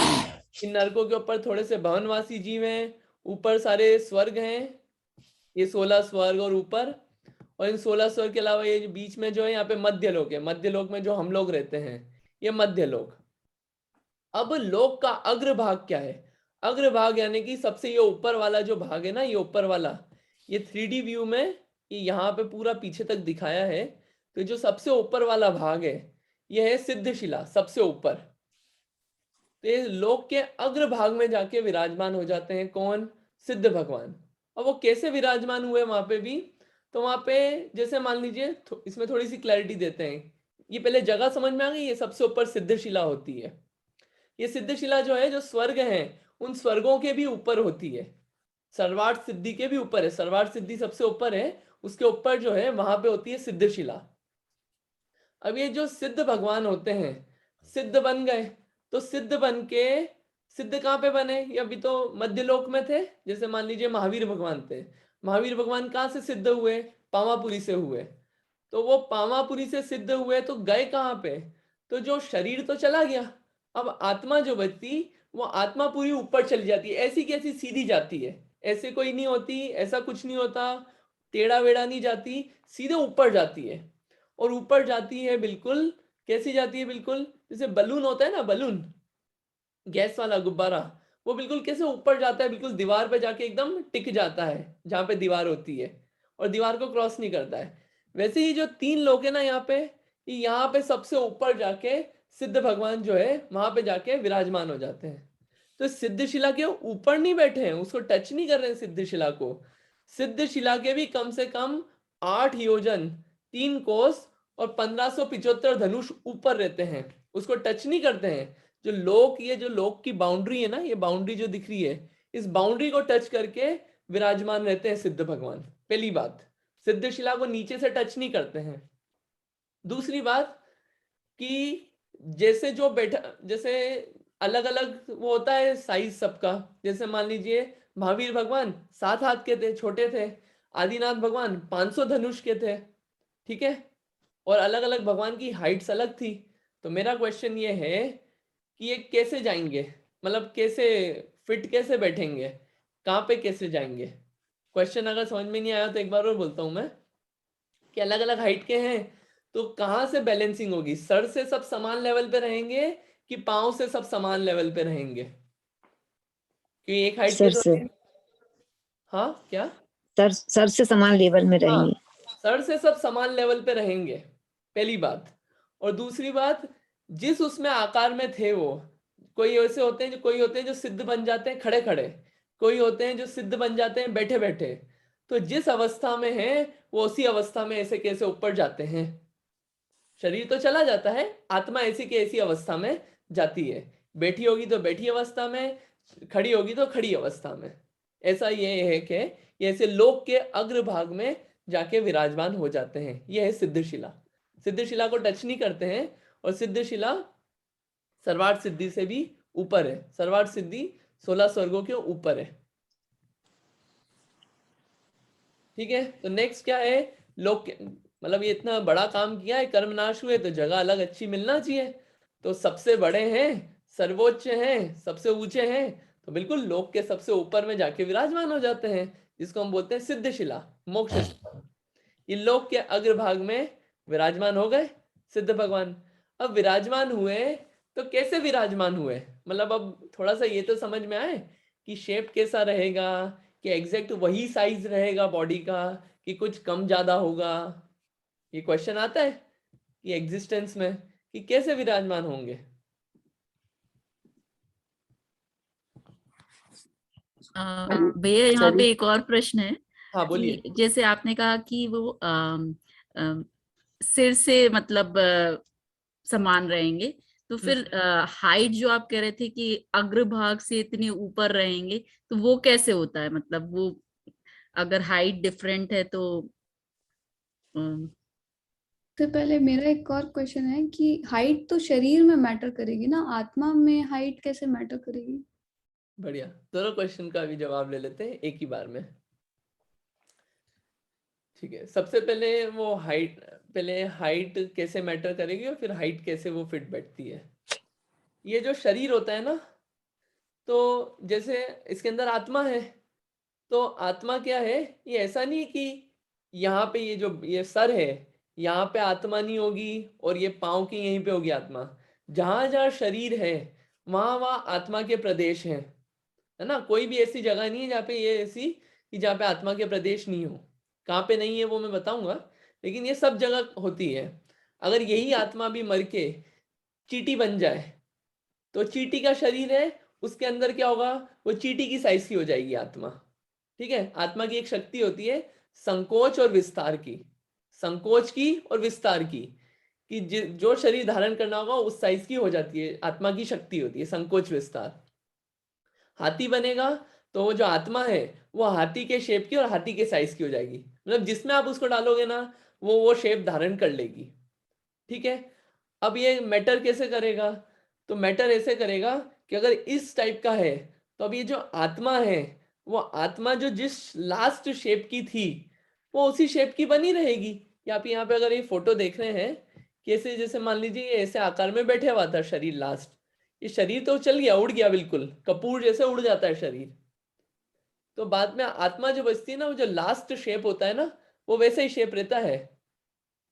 इन नरकों के ऊपर थोड़े से भवनवासी जीव हैं, ऊपर सारे स्वर्ग हैं, ये 16 स्वर्ग और ऊपर। और इन 16 स्वर्ग के अलावा ये बीच में जो है यहाँ पे मध्य लोक है, मध्य लोक में जो हम लोग रहते हैं ये मध्य लोक। अब लोक का अग्रभाग क्या है? अग्रभाग यानी कि सबसे ये ऊपर वाला जो भाग है ना, ये ऊपर वाला, ये 3D व्यू में ये यहाँ पे पूरा पीछे तक दिखाया है। तो जो सबसे ऊपर वाला भाग है ये है सिद्धशिला, सबसे ऊपर। तो ये लोक के अग्रभाग में जाके विराजमान हो जाते हैं कौन? सिद्ध भगवान। और वो कैसे विराजमान हुए वहां पे भी? तो वहां पे जैसे मान लीजिए, इसमें थोड़ी सी क्लैरिटी देते हैं। ये पहले जगह समझ में आ गई, ये सबसे ऊपर सिद्धशिला होती है। ये सिद्धशिला जो है, जो स्वर्ग है, उन स्वर्गों के भी ऊपर होती है, सर्वार्थ सिद्धि के भी ऊपर है। सर्वार्थ सिद्धि सबसे ऊपर है, उसके ऊपर जो है वहां पे होती है सिद्धशिला। अब ये जो सिद्ध भगवान होते हैं, सिद्ध बन गए, तो सिद्ध बन के सिद्ध कहाँ पे बने? ये अभी तो मध्यलोक में थे। जैसे मान लीजिए महावीर भगवान थे, महावीर भगवान कहाँ से सिद्ध हुए? पावापुरी से हुए। तो वो पावापुरी से सिद्ध हुए तो गए कहाँ पे? तो जो शरीर तो चला गया, अब आत्मा जो बचती, वो आत्मा पूरी ऊपर चली जाती है, ऐसी कैसी सीधी जाती है, ऐसे कोई नहीं होती, ऐसा कुछ नहीं होता, टेढ़ा वेढ़ा नहीं जाती, सीधे ऊपर जाती है। और ऊपर जाती है बिल्कुल कैसी जाती है? बिल्कुल जैसे बलून होता है ना, बलून गैस वाला गुब्बारा, वो बिल्कुल कैसे ऊपर जाता है, बिल्कुल दीवार पे जाके एकदम टिक जाता है जहां पे दीवार होती है, और दीवार को क्रॉस नहीं करता है। वैसे ही जो 3 लोग है ना यहाँ पे, यहाँ पे सबसे ऊपर जाके सिद्ध भगवान जो है वहां पे जाके विराजमान हो जाते हैं। तो सिद्धशिला के ऊपर नहीं बैठे हैं, उसको टच नहीं कर रहे हैं सिद्धशिला को। सिद्धशिला के भी कम से कम 8 योजन 3 कोस और 1575 धनुष ऊपर रहते हैं, उसको टच नहीं करते हैं। जो लोक, ये जो लोक की बाउंड्री है ना, ये बाउंड्री जो दिख रही है, इस बाउंड्री को टच करके विराजमान रहते हैं सिद्ध भगवान। पहली बात, सिद्धशिला को नीचे से टच नहीं करते हैं। दूसरी बात कि जैसे जो बैठा, जैसे अलग अलग वो होता है साइज सबका, जैसे मान लीजिए महावीर भगवान 7 हाथ के थे, छोटे थे। आदिनाथ भगवान 500 धनुष के थे, ठीक है, और अलग अलग भगवान की हाइट्स अलग थी। तो मेरा क्वेश्चन ये है कि ये कैसे जाएंगे, मतलब कैसे फिट कैसे बैठेंगे, कहाँ पे कैसे जाएंगे। क्वेश्चन अगर समझ में नहीं आया तो एक बार और बोलता हूं मैं कि अलग अलग हाइट के हैं तो कहाँ से बैलेंसिंग होगी, सर से सब समान लेवल पे रहेंगे कि पांव से सब समान लेवल पे रहेंगे, कि एक हाइट के सर से हाँ क्या, सर से समान लेवल में हाँ रहेंगे। सर से सब समान लेवल पे रहेंगे, पहली बात। और दूसरी बात, जिस उसमें आकार में थे वो, कोई ऐसे होते हैं जो, कोई होते हैं जो सिद्ध बन जाते हैं खड़े खड़े, कोई होते हैं जो सिद्ध बन जाते हैं बैठे बैठे। तो जिस अवस्था में है वो उसी अवस्था में ऐसे कैसे ऊपर जाते हैं। शरीर तो चला जाता है, आत्मा ऐसी की ऐसी अवस्था में जाती है, बैठी होगी तो बैठी अवस्था में, खड़ी होगी तो खड़ी अवस्था में। ऐसा ये है कि ये ऐसे लोक के अग्रभाग में जाके विराजमान हो जाते हैं। यह है सिद्धशिला। सिद्धशिला को टच नहीं करते हैं, और सिद्धशिला सर्वार्थ सिद्धि से भी ऊपर है। सर्वार्थ सिद्धि 16 स्वर्गों के ऊपर है, ठीक है। तो नेक्स्ट क्या है, लोक, मतलब ये इतना बड़ा काम किया है, कर्मनाश हुए तो जगह अलग अच्छी मिलना चाहिए। तो सबसे बड़े हैं, सर्वोच्च हैं, सबसे ऊंचे हैं, तो बिल्कुल लोक के सबसे ऊपर में जाके विराजमान हो जाते हैं, जिसको हम बोलते हैं सिद्धशिला, मोक्ष स्थान। ये लोक के अग्रभाग में विराजमान हो गए सिद्ध भगवान। अब विराजमान हुए तो कैसे विराजमान हुए, मतलब अब थोड़ा सा ये तो समझ में आए कि शेप कैसा रहेगा, कि एग्जैक्ट वही साइज रहेगा बॉडी का, कि कुछ कम ज्यादा होगा। ये क्वेश्चन आता है कि एग्जिस्टेंस में कि कैसे विराजमान होंगे। भैया यहाँ पे एक और प्रश्न है हाँ बोलिए। कि जैसे आपने कहा कि वो सिर से मतलब समान रहेंगे, तो फिर हाइट जो आप कह रहे थे कि अग्रभाग से इतने ऊपर रहेंगे, तो वो कैसे होता है, मतलब वो अगर हाइट डिफरेंट है तो तो पहले मेरा एक और क्वेश्चन है कि हाइट तो शरीर में मैटर करेगी ना, आत्मा में हाइट कैसे मैटर करेगी? बढ़िया, दोनों क्वेश्चन का भी जवाब ले लेते हैं एक ही बार में, ठीक है। सबसे पहले वो हाइट, पहले हाइट कैसे मैटर करेगी और फिर हाइट कैसे वो फिट बैठती है। ये जो शरीर होता है ना, तो जैसे इसके अंदर आत्मा है, तो आत्मा क्या है, ये ऐसा नहीं कि यहाँ पे ये जो ये सर है यहाँ पे आत्मा नहीं होगी और ये पाँव की यहीं पे होगी आत्मा। जहां जहां शरीर है वहां वहां आत्मा के प्रदेश हैं, है ना। कोई भी ऐसी जगह नहीं है जहाँ पे ये ऐसी कि जहाँ पे आत्मा के प्रदेश नहीं हो। कहाँ पे नहीं है वो मैं बताऊंगा, लेकिन ये सब जगह होती है। अगर यही आत्मा भी मर के चींटी बन जाए तो चींटी का शरीर है, उसके अंदर क्या होगा, वो चींटी की साइज की हो जाएगी आत्मा, ठीक है। आत्मा की एक शक्ति होती है संकोच और विस्तार की, संकोच की और विस्तार की, कि जो शरीर धारण करना होगा उस साइज की हो जाती है। आत्मा की शक्ति होती है संकोच विस्तार। हाथी बनेगा तो वो जो आत्मा है वो हाथी के शेप की और हाथी के साइज की हो जाएगी, मतलब जिसमें आप उसको डालोगे ना वो शेप धारण कर लेगी, ठीक है। अब ये मैटर कैसे करेगा, तो मैटर ऐसे करेगा कि अगर इस टाइप का है तो अब ये जो आत्मा है वो आत्मा जो जिस लास्ट शेप की थी वो उसी शेप की बनी रहेगी। या आप यहाँ पे अगर ये फोटो देख रहे हैं कैसे, जैसे मान लीजिए ये ऐसे आकार में बैठे हुआ था शरीर लास्ट, ये शरीर तो चल गया, उड़ गया, बिल्कुल कपूर जैसे उड़ जाता है शरीर। तो बाद में आत्मा जो बचती है ना, वो जो लास्ट शेप होता है ना वो वैसा ही शेप रहता है,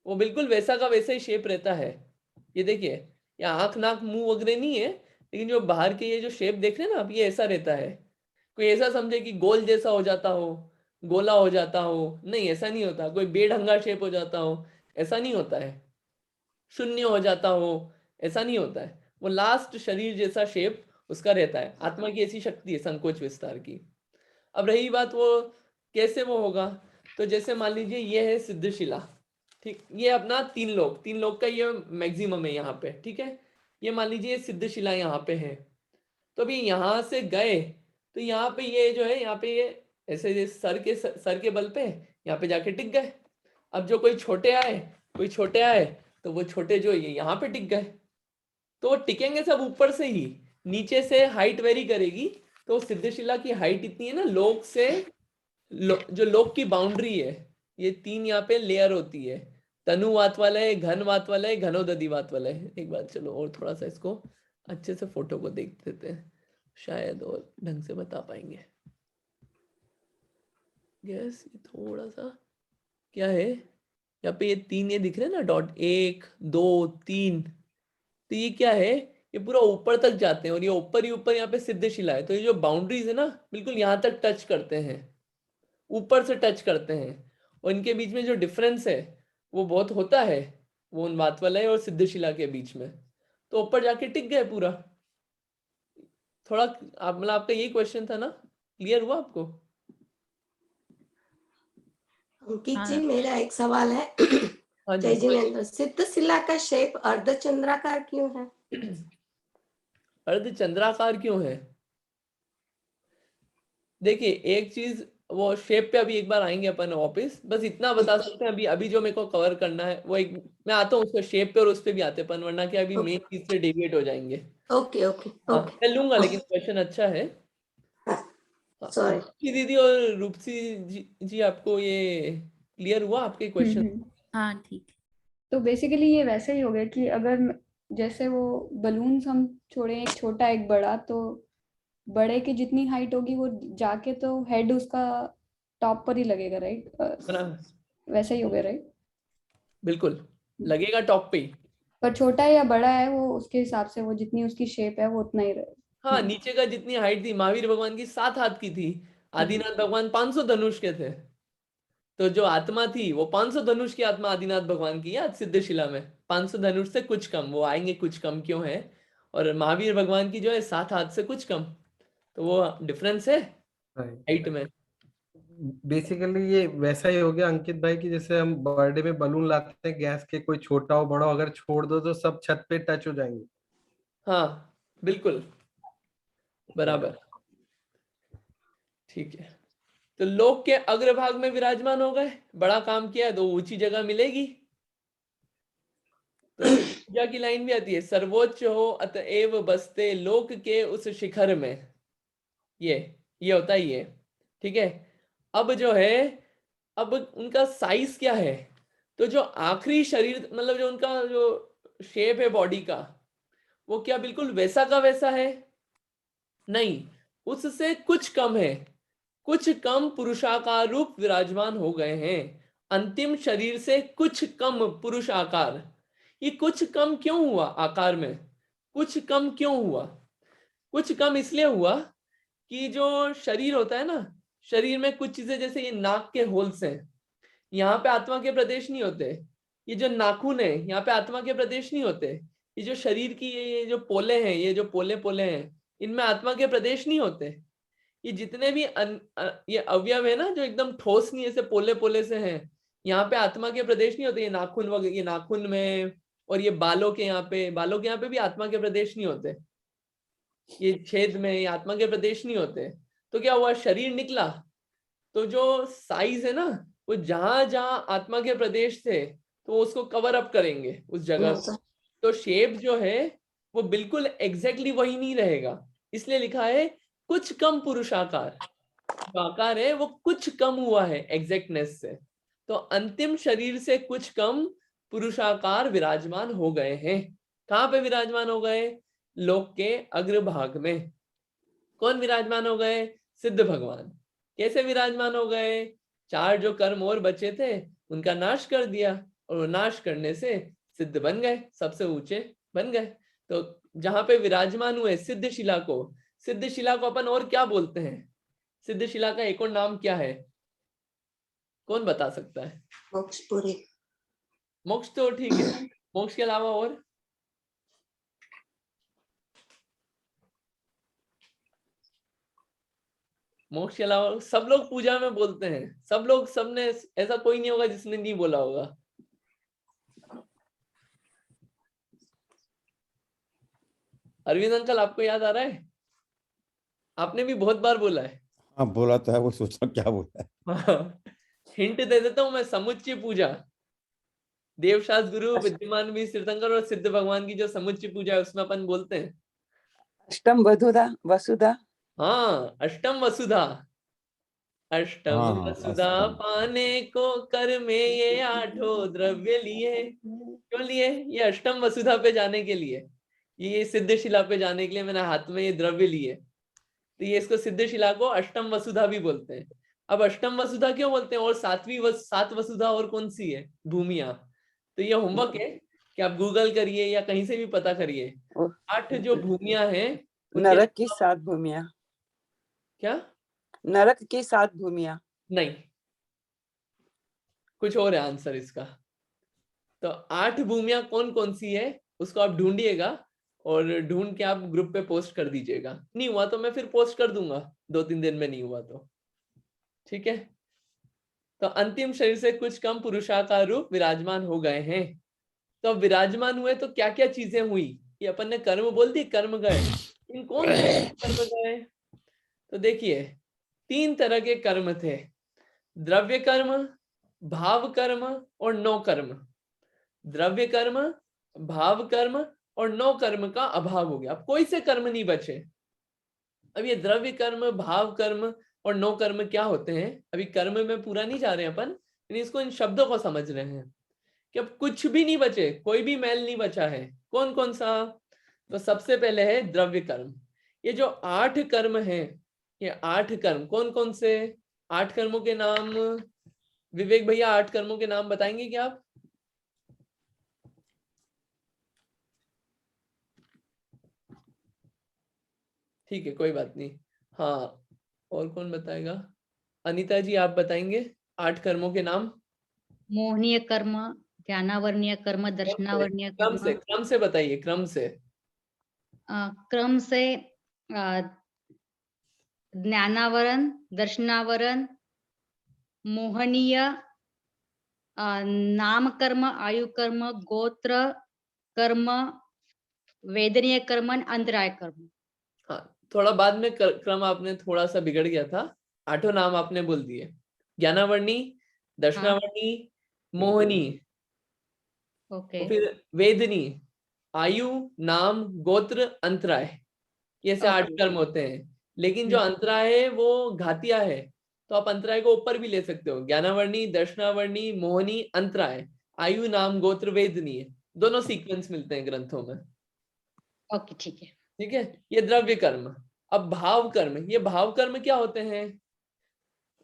वो बिल्कुल वैसा का वैसा ही शेप रहता है। ये देखिए, ये आंख नाक मुंह वगैरह नहीं है, लेकिन जो बाहर के ये जो शेप देख रहे हैं ना आप, ये ऐसा रहता है। कोई ऐसा समझे कि गोल जैसा हो जाता हो, गोला हो जाता हो, नहीं ऐसा नहीं होता। कोई बेढंगा शेप हो जाता हो, ऐसा नहीं होता है। शून्य हो जाता हो, ऐसा नहीं होता है। वो लास्ट शरीर जैसा शेप उसका रहता है। आत्मा की ऐसी शक्ति है संकोच विस्तार की। अब रही बात वो कैसे वो होगा, तो जैसे मान लीजिए ये है सिद्धशिला, ठीक, ये अपना तीन लोग का ये मैक्सिमम है यहाँ पे, ठीक है। ये मान लीजिए ये सिद्धशिला यहाँ पे है, तो अभी यहाँ से गए तो यहाँ पे ये जो है, यहाँ पे ये ऐसे सर के बल पे यहाँ पे जाके टिक गए। अब जो कोई छोटे आए तो वो छोटे जो ये यहाँ पे टिक गए, तो टिकेंगे सब ऊपर से ही, नीचे से हाइट वेरी करेगी। तो सिद्धशिला की हाइट इतनी है ना, लोक से जो लोक की बाउंड्री है, ये तीन यहाँ पे लेयर होती है, तनु वात वाला है, घन वात वाला है, घनोदधि वात वाला है। एक बार चलो और थोड़ा सा इसको अच्छे से फोटो को देख देते हैं, शायद और ढंग से बता पाएंगे। यस, ये थोड़ा सा क्या है, यहाँ पे ये तीन ये दिख रहे हैं ना डॉट, 1 2 3, तो ये क्या है, ये पूरा ऊपर तक जाते हैं और ये ऊपर ही ऊपर यहाँ पे सिद्धशिला है। तो ये जो बाउंड्रीज है ना, बिल्कुल यहाँ तक टच करते हैं, ऊपर से टच करते हैं, और इनके बीच में जो डिफरेंस है वो बहुत होता है, वो उन वात वाला है और सिद्धशिला के बीच में, तो ऊपर जाके टिक गए पूरा। थोड़ा आप मतलब आपका यही क्वेश्चन था ना, क्लियर हुआ आपको? अंकित जी, मेरा एक सवाल है। हाँ जय जी। जिनेन्द्र, सिद्धशिला का शेप अर्धचंद्राकार क्यों है? अर्धचंद्राकार क्यों है? देखिए एक चीज, वो शेप पे अभी एक बार आएंगे अपन वापस, बस इतना बता सकते हैं अभी जो मेरे को कवर करना है वो एक, मैं आता हूँ उसको शेप पे और उस पे भी आते अपन, वरना क्या अभी मेन चीज से डेविएट हो जाएंगे। ओके ओके हाँ, ओके, मैं लूंगा, लेकिन क्वेश्चन अच्छा है। सॉरी। रूपसी दीदी और रूपसी जी आपको ये क्लियर हुआ आपके क्वेश्चन? हाँ ठीक है। तो बेसिकली ये वैसे ही हो गया कि अगर जैसे वो बलून्स हम छोड़े, एक छोटा एक बड़ा, तो बड़े की जितनी हाइट होगी वो जाके तो हेड उसका टॉप पर ही लगेगा, राइट? वैसे ही हो गया, राइट? बिल्कुल लगेगा टॉप पे ही। पर छोटा या बड़ा है वो उसके हिसाब से, वो जितनी उसकी शेप है वो उतना ही रहे। हाँ, नीचे का जितनी हाइट थी महावीर भगवान की 7 हाथ की थी, आदिनाथ भगवान 500 धनुष के थे, तो जो आत्मा थी वो 500 धनुष की आत्मा आदिनाथ भगवान की है सिद्धशिला में, 500 धनुष से कुछ कम, वो आएंगे कुछ कम क्यों है, और महावीर भगवान की जो है 7 हाथ से कुछ कम, तो वो डिफरेंस है हाइट में। बेसिकली ये वैसा ही हो गया अंकित भाई की जैसे हम बर्थडे में बलून लाते हैं गैस के, कोई छोटा हो बड़ा हो, अगर छोड़ दो तो सब छत पे टच हो जाएंगे। हाँ बिल्कुल बराबर, ठीक है। तो लोक के अग्रभाग में विराजमान हो गए, बड़ा काम किया तो ऊंची जगह मिलेगी। तो पूजा की लाइन भी आती है, सर्वोच्च हो अतएव बसते लोक के उस शिखर में, ये होता ही है, ठीक है। अब जो है, अब उनका साइज क्या है, तो जो आखिरी शरीर मतलब जो उनका जो शेप है बॉडी का, वो क्या बिल्कुल वैसा का वैसा है? नहीं, उससे कुछ कम है, कुछ कम पुरुषाकार रूप विराजमान हो गए हैं। अंतिम शरीर से कुछ कम पुरुष आकार। ये कुछ कम क्यों हुआ आकार में? कुछ कम क्यों हुआ? कुछ कम इसलिए हुआ कि जो शरीर होता है ना, शरीर में कुछ चीजें, जैसे ये नाक के होल्स हैं, यहाँ पे आत्मा के प्रदेश नहीं होते। ये जो नाखून है, यहाँ पे आत्मा के प्रदेश नहीं होते। ये जो शरीर की ये जो पोले हैं, ये जो पोले हैं, इनमें आत्मा के प्रदेश नहीं होते। ये जितने भी ये अवयव है ना, जो एकदम ठोस नहीं ऐसे पोले से हैं, यहाँ पे आत्मा के प्रदेश नहीं होते। ये नाखून वगैरह, ये नाखून में, और ये बालों के यहाँ पे भी आत्मा के प्रदेश नहीं होते। ये छेद में ये आत्मा के प्रदेश नहीं होते। तो क्या हुआ, शरीर निकला, तो जो साइज है ना, वो जहां जहां आत्मा के प्रदेश थे तो वो उसको कवर अप करेंगे उस जगह को। तो शेप जो है वो बिल्कुल एग्जैक्टली वही नहीं रहेगा, इसलिए लिखा है कुछ कम पुरुषाकार। जो आकार है वो कुछ कम हुआ है एग्जैक्टनेस से, तो अंतिम शरीर से कुछ कम पुरुषाकार विराजमान हो गए हैं। कहाँ पे विराजमान हो गए? लोक के अग्रभाग में। कौन विराजमान हो गए? सिद्ध भगवान। कैसे विराजमान हो गए? 4 जो कर्म और बचे थे उनका नाश कर दिया, और नाश करने से सिद्ध बन गए, सबसे ऊंचे बन गए। तो जहां पे विराजमान हुए सिद्धशिला को अपन और क्या बोलते हैं? सिद्धशिला का एक और नाम क्या है? कौन बता सकता है? मोक्षपुरी। मोक्ष तो ठीक है, मोक्ष के अलावा और? मोक्ष के अलावा सब लोग पूजा में बोलते हैं, सब लोग, सबने, ऐसा कोई नहीं होगा जिसने नहीं बोला होगा। अरविंद अंकल, आपको याद आ रहा है? आपने भी बहुत बार बोला है। हाँ बोला तो है, वो सोच रहा हूँ क्या बोला है। हिंट दे देता हूं मैं, समुच्चय पूजा। देवशास्त्र गुरु विद्यमान भी तीर्थंकर और सिद्ध भगवान की जो समुच्चय पूजा है उसमें अपन बोलते हैं अष्टम वसुधा। हाँ, अष्टम वसुधा। अष्टम हाँ हाँ वसुधा अष्टम। पाने को कर में ये आठों द्रव्य लिए। क्यों लिए? ये अष्टम वसुधा पे जाने के लिए, ये सिद्ध शिला पे जाने के लिए मैंने हाथ में ये द्रव्य लिए, तो ये इसको सिद्ध शिला को अष्टम वसुधा भी बोलते हैं। अब अष्टम वसुधा क्यों बोलते हैं? और सात वसुधा और कौन सी है? भूमिया। तो ये होमवर्क है कि आप गूगल करिए या कहीं से भी पता करिए, 8 जो भूमिया हैं नरक की 7 भूमिया। क्या? नरक की 7 भूमिया नहीं, कुछ और है आंसर इसका। तो 8 भूमिया कौन कौन सी है उसको आप ढूंढिएगा और ढूंढ के आप ग्रुप पे पोस्ट कर दीजिएगा। नहीं हुआ तो मैं फिर पोस्ट कर दूंगा, 2-3 दिन में नहीं हुआ तो। ठीक है, तो अंतिम शरीर से कुछ कम पुरुषाकार रूप विराजमान हो गए हैं। तो विराजमान हुए तो क्या क्या चीजें हुई? ये अपन ने कर्म बोल दी, कर्म गए। इन कौन से कर्म गए? तो देखिए 3 तरह के कर्म थे, द्रव्य कर्म, भाव कर्म और नौ कर्म। द्रव्य कर्म, भाव कर्म और नौ कर्म का अभाव हो गया, अब कोई से कर्म नहीं बचे। अब ये द्रव्य कर्म, भाव कर्म और नौ कर्म क्या होते हैं? अभी कर्म में पूरा नहीं जा रहे हैं अपन, इसको इन शब्दों को समझ रहे हैं कि अब कुछ भी नहीं बचे, कोई भी मैल नहीं बचा है। कौन कौन सा? तो सबसे पहले है द्रव्य कर्म। ये जो 8 कर्म हैं, ये 8 कर्म कौन कौन से? 8 कर्मों के नाम विवेक भैया, 8 कर्मों के नाम बताएंगे क्या आप? ठीक है, कोई बात नहीं। हाँ, और कौन बताएगा? अनीता जी आप बताएंगे 8 कर्मों के नाम। मोहनीय कर्म, ज्ञानावर्णीय कर्म, दर्शनावर्णीय कर्म। क्रम से बताइए, क्रम से। क्रम से ज्ञानावरण, दर्शनावरण, मोहनीय, नाम कर्म, आयु कर्म, गोत्र कर्म, वेदनीय कर्म, अंतराय कर्म। हाँ, थोड़ा बाद में क्रम आपने थोड़ा सा बिगड़ गया था। 8 नाम आपने बोल दिए, ज्ञानावर्णी, दर्शनावर्णी, मोहनी, ओके, फिर वेदनी, आयु, नाम, गोत्र, अंतराय। ये से 8 कर्म होते हैं। लेकिन जो अंतराय है वो घातिया है, तो आप अंतराय को ऊपर भी ले सकते हो। ज्ञानावर्णी, दर्शनावर्णी, मोहनी, अंतराय, आयु, नाम, गोत्र, वेदनी, दोनों सीक्वेंस मिलते हैं ग्रंथों में। ओके, ठीक है। ठीक है, ये द्रव्य कर्म। अब भाव कर्म, ये भाव कर्म क्या होते हैं?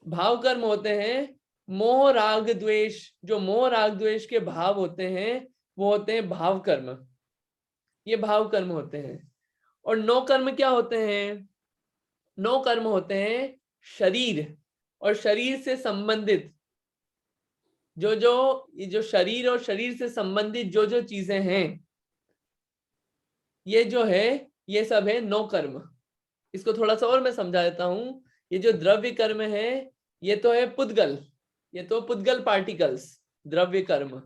भाव कर्म होते हैं मोह राग द्वेष, जो मोह राग द्वेष के भाव होते हैं वो होते हैं भाव कर्म, ये भाव कर्म होते हैं। और नौ कर्म क्या होते हैं? नौ कर्म होते हैं शरीर और शरीर से संबंधित जो शरीर और शरीर से संबंधित जो चीजें हैं, ये जो है ये सब है नौ कर्म। इसको थोड़ा सा और मैं समझा देता हूं। ये जो द्रव्य कर्म है ये तो है पुद्गल, ये तो पुद्गल पार्टिकल्स, द्रव्य कर्म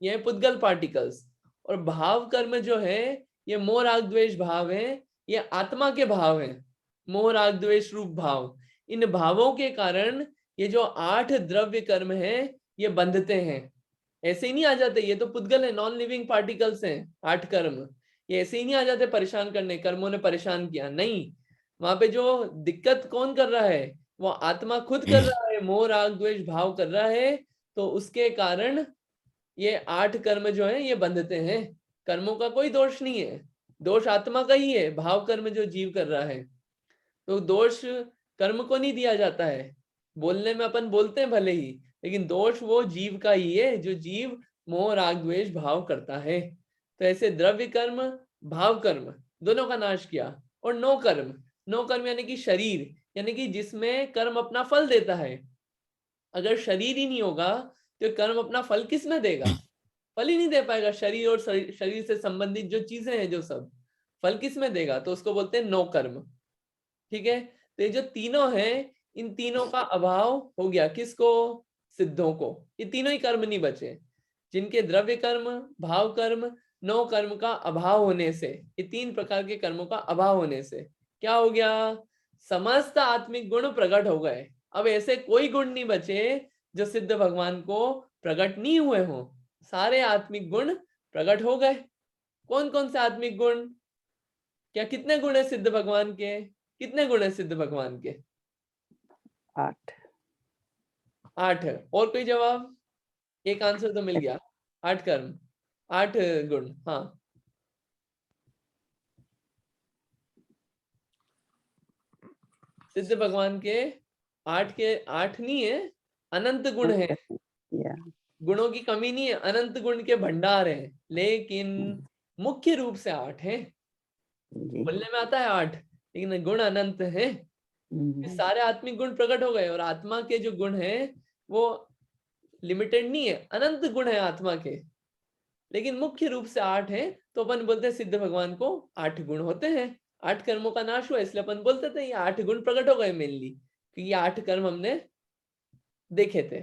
ये है पुद्गल पार्टिकल्स। और भाव कर्म जो है ये मोह राग द्वेष भाव है, ये आत्मा के भाव हैं, मोह राग द्वेष रूप भाव। इन भावों के कारण ये जो 8 द्रव्य कर्म है ये बंधते हैं, ऐसे ही नहीं आ जाते। ये तो पुद्गल है, नॉन लिविंग पार्टिकल्स हैं 8 कर्म, ये ऐसे ही नहीं आ जाते परेशान करने, कर्मों ने परेशान किया, नहीं। वहां पे जो दिक्कत कौन कर रहा है? वो आत्मा खुद कर रहा है, मोह राग द्वेष भाव कर रहा है। तो उसके कारण ये 8 कर्म जो है ये बंधते हैं। कर्मों का कोई दोष नहीं है, दोष आत्मा का ही है, भाव कर्म जो जीव कर रहा है। तो दोष कर्म को नहीं दिया जाता है, बोलने में अपन बोलते हैं भले ही, लेकिन दोष वो जीव का ही है, जो जीव मोह राग द्वेष भाव करता है। तो ऐसे द्रव्य कर्म, भाव कर्म दोनों का नाश किया। और नौ कर्म, नौ कर्म यानी कि शरीर, यानी कि जिसमें कर्म अपना फल देता है। अगर शरीर ही नहीं होगा तो कर्म अपना फल किस में देगा? फल ही नहीं दे पाएगा। शरीर और शरीर से संबंधित जो चीजें हैं जो सब फल किस में देगा? तो उसको बोलते हैं नौ कर्म। ठीक है, तो ये जो तीनों हैं, इन तीनों का अभाव हो गया। किसको? सिद्धों को। ये तीनों ही कर्म नहीं बचे, जिनके द्रव्य कर्म, भाव कर्म, नौ कर्म का अभाव होने से, ये 3 प्रकार के कर्मों का अभाव होने से क्या हो गया? समस्त आत्मिक गुण प्रकट हो गए। अब ऐसे कोई गुण नहीं बचे जो सिद्ध भगवान को प्रकट नहीं हुए हों। सारे आत्मिक गुण प्रकट हो गए। कौन कौन से आत्मिक गुण? क्या कितने गुण है सिद्ध भगवान के? कितने गुण है सिद्ध भगवान के? 8। 8 है। और कोई जवाब? एक आंसर तो मिल गया। 8 कर्म, 8 गुण। हाँ, सिद्ध भगवान के 8 नहीं है, अनंत गुण है। या गुणों की कमी नहीं है, अनंत गुण के भंडार हैं, लेकिन मुख्य रूप से 8 हैं। जी। बोलने में आता है 8, लेकिन गुण अनंत हैं। ये सारे आत्मिक गुण प्रकट हो गए, और आत्मा के जो गुण हैं वो लिमिटेड नहीं है, अनंत गुण है आत्मा के, लेकिन मुख्य रूप से 8 हैं। तो अपन बोलते हैं सिद्ध भगवान को 8 गुण होते हैं। 8 कर्मों का नाश हुआ, इसलिए अपन बोलते थे ये 8 गुण प्रकट हो गए मेनली, क्योंकि ये 8 कर्म हमने देखे थे।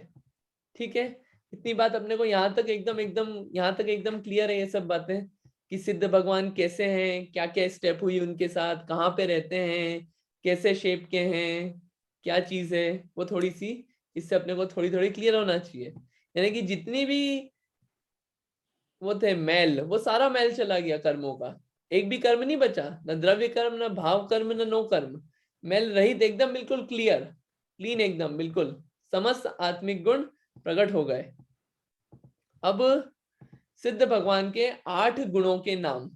ठीक है, इतनी बात अपने को यहाँ तक एकदम क्लियर है। ये सब बातें कि सिद्ध भगवान कैसे हैं, क्या क्या स्टेप हुई उनके साथ, कहाँ पे रहते हैं, कैसे शेप के हैं, क्या चीज है, वो थोड़ी सी इससे अपने को थोड़ी थोड़ी क्लियर होना चाहिए। यानी कि जितनी भी वो थे मैल, वो सारा मैल चला गया कर्मों का। एक भी कर्म नहीं बचा, न द्रव्य कर्म, न भाव कर्म, न नो कर्म। मैल रहित एकदम, बिल्कुल क्लियर, क्लीन एकदम, बिल्कुल समस्त आत्मिक गुण प्रकट हो गए। अब सिद्ध भगवान के 8 गुणों के नाम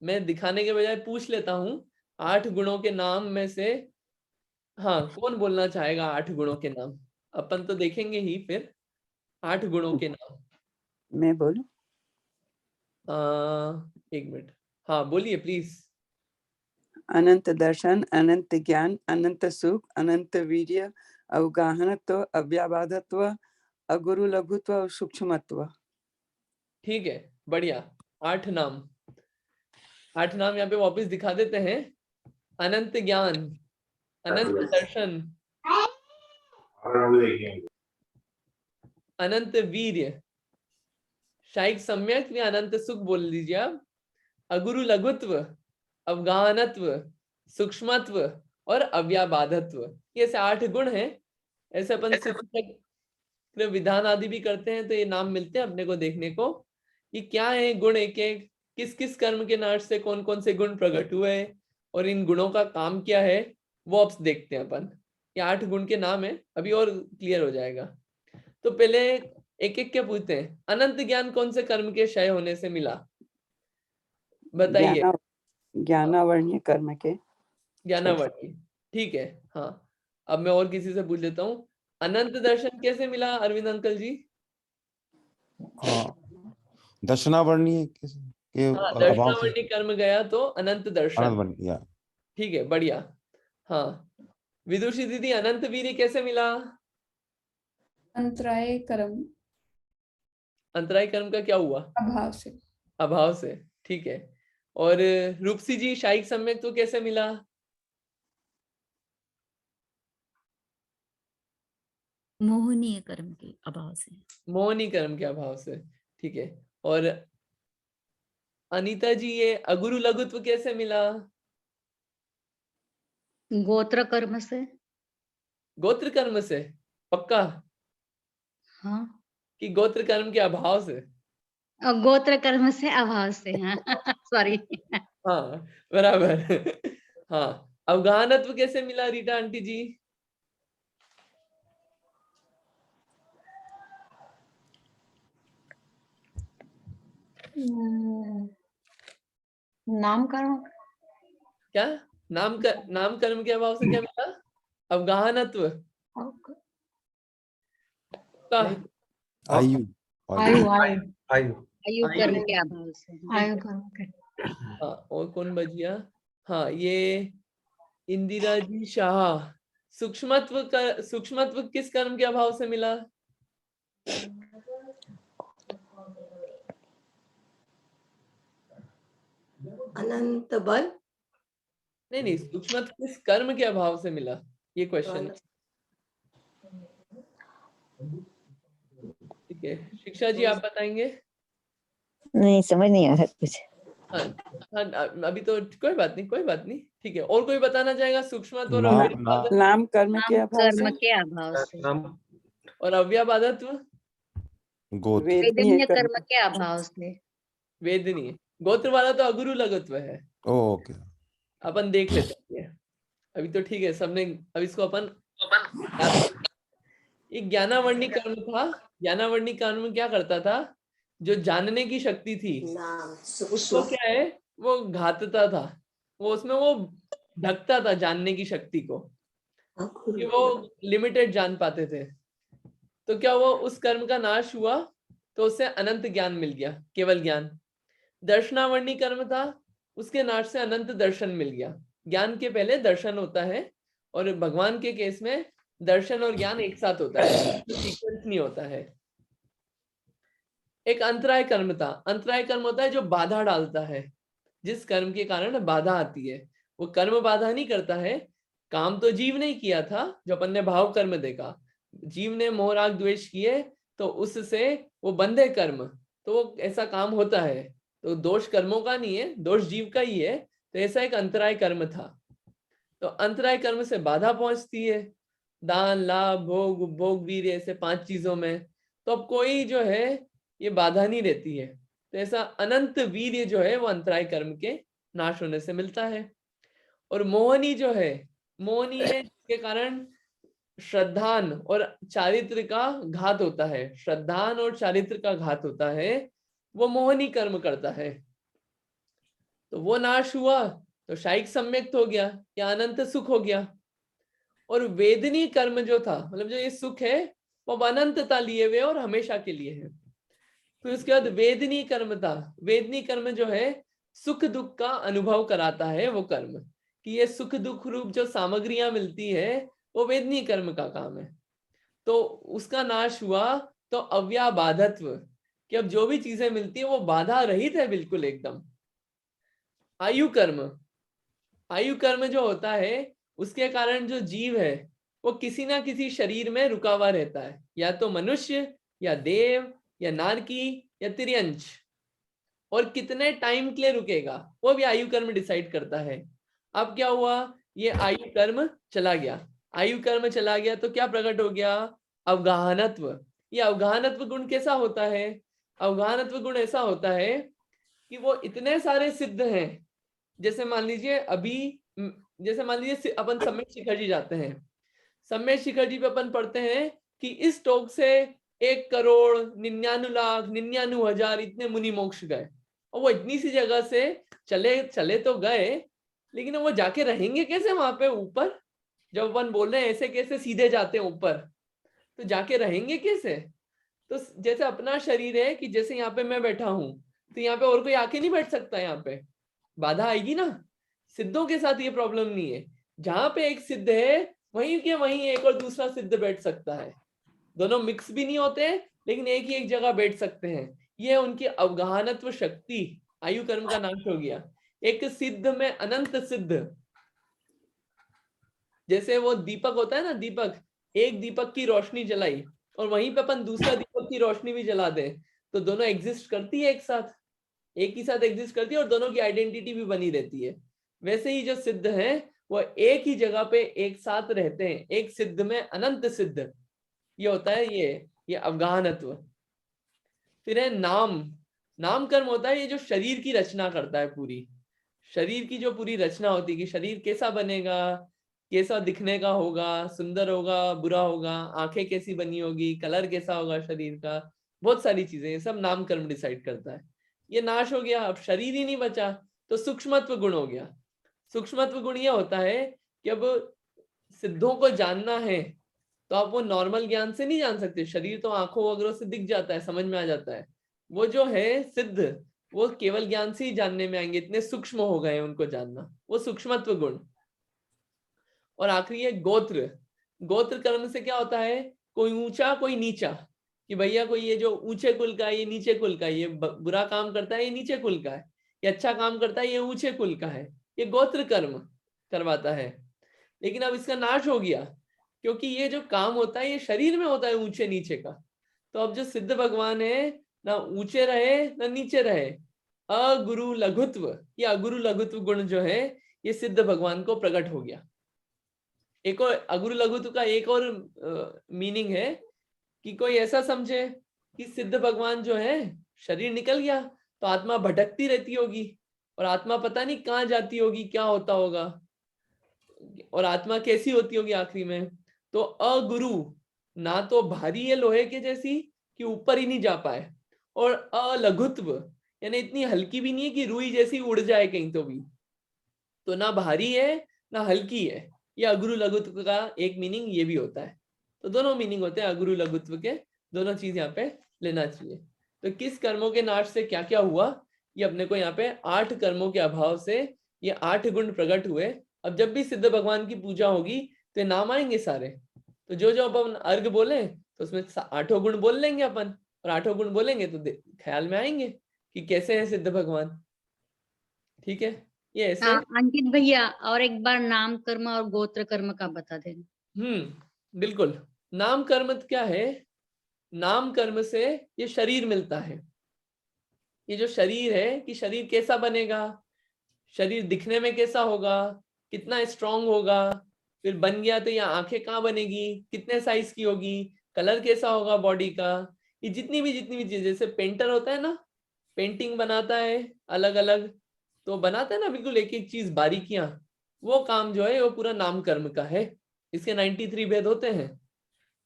मैं दिखाने के बजाय पूछ लेता हूं। 8 गुणों के नाम में से हाँ, कौन बोलना चाहेगा 8 गुणों के नाम? अपन तो देखेंगे ही फिर 8 गुणों के नाम। मैं बोलूं? एक मिनट, हाँ बोलिए प्लीज। अनंत दर्शन, अनंत ज्ञान, अनंत सुख, अनंत वीर्य, अवगाहनत्व, अव्याबाधत्व, अगुरु लघुत्व और सूक्ष्मत्व। ठीक है, बढ़िया। 8 नाम, 8 नाम यहाँ पे वापस दिखा देते हैं। अनंत ज्ञान, अनंत दर्शन, अनंत वीर्य, शायद सम्यक या अनंत सुख बोल लीजिए आप, अगुरु लघुत्व, अवगाहनत्व, सूक्ष्मत्व और अव्याबाधत्व। ये ऐसे 8 गुण हैं। ऐसे अपन सिद्ध विधान आदि भी करते हैं तो ये नाम मिलते हैं अपने को देखने को। ये क्या है गुण, एक एक किस किस कर्म के नाश से कौन कौन से गुण प्रकट हुए और इन गुणों का काम क्या है, वो अब देखते हैं अपन। ये 8 गुण के नाम है, अभी और क्लियर हो जाएगा। तो पहले एक एक क्या पूछते हैं। अनंत ज्ञान कौन से कर्म के क्षय होने से मिला, बताइए? ज्ञानावर्ण्य कर्म के। ज्ञानावर्णी, ठीक है। हाँ, अब मैं और किसी से पूछ लेता हूँ। अनंत दर्शन कैसे मिला अरविंद अंकल जी? दर्शनावर्णीय के हाँ, अभाव से दर्शनावर्णी कर्म गया तो अनंत दर्शन। अनंत या ठीक है, बढ़िया। हाँ, विदुषी दीदी, अनंत वीर्य कैसे मिला? अंतराय कर्म अंतराय कर्म का क्या हुआ? अभाव से। अभाव से, ठीक है। और रूपसी जी, शायिक सम्यक तो कैसे मिला? मोहनीय कर्म के अभाव से। मोहनी कर्म के अभाव से, ठीक है। और अनीता जी, ये अगुरु लघुत्व कैसे मिला? गोत्र कर्म से। गोत्र कर्म से, पक्का? हाँ, कि गोत्र कर्म के अभाव से? और गोत्र कर्म से अभाव से। हाँ सॉरी। हाँ, बराबर। हाँ, अवगाहनत्व कैसे मिला रीटा आंटी जी? नाम कर्म। क्या? नाम कर्म के अभाव से क्या मिला? अवगाहनत्व का? आयु आयु आयु आयु आयु कर्म के अभाव से। आयु कर्म के। हाँ, और कौन बच गया? हाँ, ये इंदिरा जी शाह, सूक्ष्मत्व किस कर्म के अभाव से मिला? अनंत बल, नहीं नहीं, सूक्ष्म किस कर्म के अभाव से मिला, ये क्वेश्चन। ठीक है, शिक्षा जी आप बताएंगे। नहीं समझ नहीं आ रहा कुछ। हाँ हाँ, अभी तो कोई बात नहीं, कोई बात नहीं, ठीक है। और कोई बताना चाहेगा सूक्ष्म और नाम अव्ययाबाधत्व? नाम कर्म नाम के अभाव कर्म से, के अभाव से, नाम और अव्ययाबाधत्व? गोत्र वेदनीय वेदनीय कर्म। कर्म के अभाव से। वेदनीय। गोत्र वाला तो अगुरु लगत्व है, ओके। अपन देख लेते हैं अभी तो, ठीक है सबने। अब इसको अपन याद कर- एक ज्ञानावर्णी कर्म था। ज्ञानावर्णी कर्म क्या करता था, जो जानने की शक्ति थी नाम उसको सूक्ष्म क्या है, वो घातता था, वो उसमें वो ढकता था जानने की शक्ति को, कि वो लिमिटेड जान पाते थे। तो क्या हुआ, उस कर्म का नाश हुआ, तो उससे अनंत ज्ञान मिल गया, केवल ज्ञान। दर्शनावर्णी कर्म था, उसके नाश से अनंत दर्शन मिल गया। ज्ञान के पहले दर्शन होता है, और भगवान के केस में दर्शन और ज्ञान एक साथ होता है, सीक्वेंस नहीं होता है। एक अंतराय कर्म था। अंतराय कर्म होता है जो बाधा डालता है, जिस कर्म के कारण बाधा आती है। वो कर्म बाधा नहीं करता है। काम तो जीव ने किया था, जो अपन ने भाव कर्म देखा, जीव ने मोह राग द्वेष किए, तो उससे वो बंधे कर्म, तो वो ऐसा काम होता है। तो दोष कर्मों का नहीं है, दोष जीव का ही है। तो ऐसा एक अंतराय कर्म था। तो अंतराय कर्म से बाधा पहुंचती है, दान लाभ भोग उपभोग वीर, ऐसे 5 चीजों में। तो अब कोई जो है ये बाधा नहीं रहती है। तो ऐसा अनंत वीर्य जो है वो अंतराय कर्म के नाश होने से मिलता है। और मोहनी जो है, मोहनी है जिसके कारण श्रद्धान और चारित्र का घात होता है। श्रद्धान और चारित्र का घात होता है, वो मोहनी कर्म करता है। तो वो नाश हुआ तो शायिक सम्यक्त हो गया, या अनंत सुख हो गया। और वेदनी कर्म जो था, मतलब जो ये सुख है वो अनंतता लिए हुए और हमेशा के लिए है। फिर उसके बाद वेदनी कर्म था। वेदनी कर्म जो है सुख दुख का अनुभव कराता है वो कर्म, कि ये सुख दुख रूप जो सामग्रियां मिलती है वो वेदनी कर्म का काम है। तो उसका नाश हुआ, तो अव्याबाधत्व, कि अब जो भी चीजें मिलती है वो बाधा रहित है बिल्कुल एकदम। आयु कर्म। आयु कर्म जो होता है उसके कारण जो जीव है वो किसी ना किसी शरीर में रुका हुआ रहता है, या तो मनुष्य या देव या नारकी या तिर्यंच। और कितने टाइम के लिए रुकेगा वो भी आयु कर्म डिसाइड करता है। अब क्या हुआ, ये आयु कर्म चला गया। आयु कर्म चला गया तो क्या प्रकट हो गया, अवगाहनत्व। ये अवगाहनत्व गुण कैसा होता है, अवगाहनत्व गुण ऐसा होता है कि वो इतने सारे सिद्ध हैं। जैसे मान लीजिए अभी, जैसे मान लीजिए अपन सम्यक शिखर जी जाते हैं, सम्यक शिखर जी पे अपन पढ़ते हैं कि इस टोक से 1,99,99,000 इतने मुनि मोक्ष गए। और वो इतनी सी जगह से चले चले तो गए, लेकिन वो जाके रहेंगे कैसे वहां पे ऊपर। जब अपन बोल रहे हैं ऐसे कैसे सीधे जाते हैं ऊपर, तो जाके रहेंगे कैसे। तो जैसे अपना शरीर है कि जैसे यहाँ पे मैं बैठा हूं, तो यहाँ पे और कोई आके नहीं बैठ सकता, यहाँ पे बाधा आएगी ना। सिद्धों के साथ ये प्रॉब्लम नहीं है, जहां पे एक सिद्ध है वहीं के वहीं एक और दूसरा सिद्ध बैठ सकता है। दोनों मिक्स भी नहीं होते, लेकिन एक ही एक जगह बैठ सकते हैं। ये उनकी अवगाहनत्व शक्ति। आयु कर्म का नाश हो गया। एक सिद्ध में अनंत सिद्ध। जैसे वो दीपक होता है ना, दीपक, एक दीपक की रोशनी जलाई और वहीं पे अपन दूसरा दीपक की रोशनी भी जला दे, तो दोनों एग्जिस्ट करती है एक साथ, एक ही साथ एग्जिस्ट करती है और दोनों की आइडेंटिटी भी बनी रहती है। वैसे ही जो सिद्ध है वो एक ही जगह पे एक साथ रहते हैं, एक सिद्ध में अनंत सिद्ध। ये होता है ये अवगाहनत्व। फिर है नाम। नाम कर्म होता है ये जो शरीर की रचना करता है, पूरी शरीर की जो पूरी रचना होती है कि शरीर कैसा बनेगा, कैसा दिखने का होगा, सुंदर होगा बुरा होगा, आंखें कैसी बनी होगी, कलर कैसा होगा शरीर का, बहुत सारी चीजें, ये सब नाम कर्म डिसाइड करता है। ये नाश हो गया, अब शरीर ही नहीं बचा, तो सूक्ष्मत्व गुण हो गया। सूक्ष्मत्व गुण ये होता है कि अब सिद्धों को जानना है तो आप वो नॉर्मल ज्ञान से नहीं जान सकते। शरीर तो आंखों वगैरह से दिख जाता है, समझ में आ जाता है। वो जो है सिद्ध, वो केवल ज्ञान से ही जानने में आएंगे, इतने सूक्ष्म हो गए उनको जानना, वो सूक्ष्मत्व गुण। और आखिरी है गोत्र। गोत्र कर्म से क्या होता है, कोई ऊंचा कोई नीचा, कि भैया कोई ये जो ऊंचे कुल का है ये नीचे कुल का है, ये बुरा काम करता है ये नीचे कुल का है, ये अच्छा काम करता है ये ऊंचे कुल का है, ये गोत्र कर्म। करवाता है, लेकिन अब इसका नाश हो गया, क्योंकि ये जो काम होता है ये शरीर में होता है ऊंचे नीचे का। तो अब जो सिद्ध भगवान है, ना ऊंचे रहे ना नीचे रहे, अगुरु लघुत्व, ये अगुरु लघुत्व गुण जो है ये सिद्ध भगवान को प्रकट हो गया। एक और अगुरु लघुत्व का एक और मीनिंग है कि कोई ऐसा समझे कि सिद्ध भगवान जो है, शरीर निकल गया तो आत्मा भटकती रहती होगी, और आत्मा पता नहीं कहाँ जाती होगी, क्या होता होगा, और आत्मा कैसी होती होगी आखिरी में। तो अगुरु ना तो भारी है लोहे के जैसी कि ऊपर ही नहीं जा पाए, और अलघुत्व यानी इतनी हल्की भी नहीं है कि रुई जैसी उड़ जाए कहीं तो भी। तो ना भारी है ना हल्की है। ये अगुरु लघुत्व का एक मीनिंग ये भी होता है। तो दोनों मीनिंग होते हैं अगुरु लघुत्व के, दोनों चीज यहाँ पे लेना चाहिए। तो किस कर्मों के नाश से क्या क्या हुआ, ये अपने को यहाँ पे 8 कर्मों के अभाव से ये 8 गुण प्रकट हुए। अब जब भी सिद्ध भगवान की पूजा होगी तो नाम आएंगे सारे। तो जो जो अपन अर्घ बोले तो उसमें 8 गुण बोल लेंगे अपन, और 8 गुण बोलेंगे तो ख्याल में आएंगे कि कैसे है सिद्ध भगवान। ठीक है, ये ऐसे। अंकित भैया और एक बार नाम कर्म और गोत्र कर्म का बता देना। बिल्कुल। नाम कर्म क्या है? नाम कर्म से ये शरीर मिलता है। ये जो शरीर है कि शरीर कैसा बनेगा, शरीर दिखने में कैसा होगा, कितना स्ट्रांग होगा, फिर बन गया तो ये आंखें कहाँ बनेगी, कितने साइज की होगी, कलर कैसा होगा बॉडी का, ये जितनी भी चीजें, जैसे पेंटर होता है ना, पेंटिंग बनाता है अलग अलग, तो बनाता है ना बिल्कुल एक एक चीज बारीकियां, वो काम जो है वो पूरा नाम कर्म का है। इसके 93 भेद होते हैं।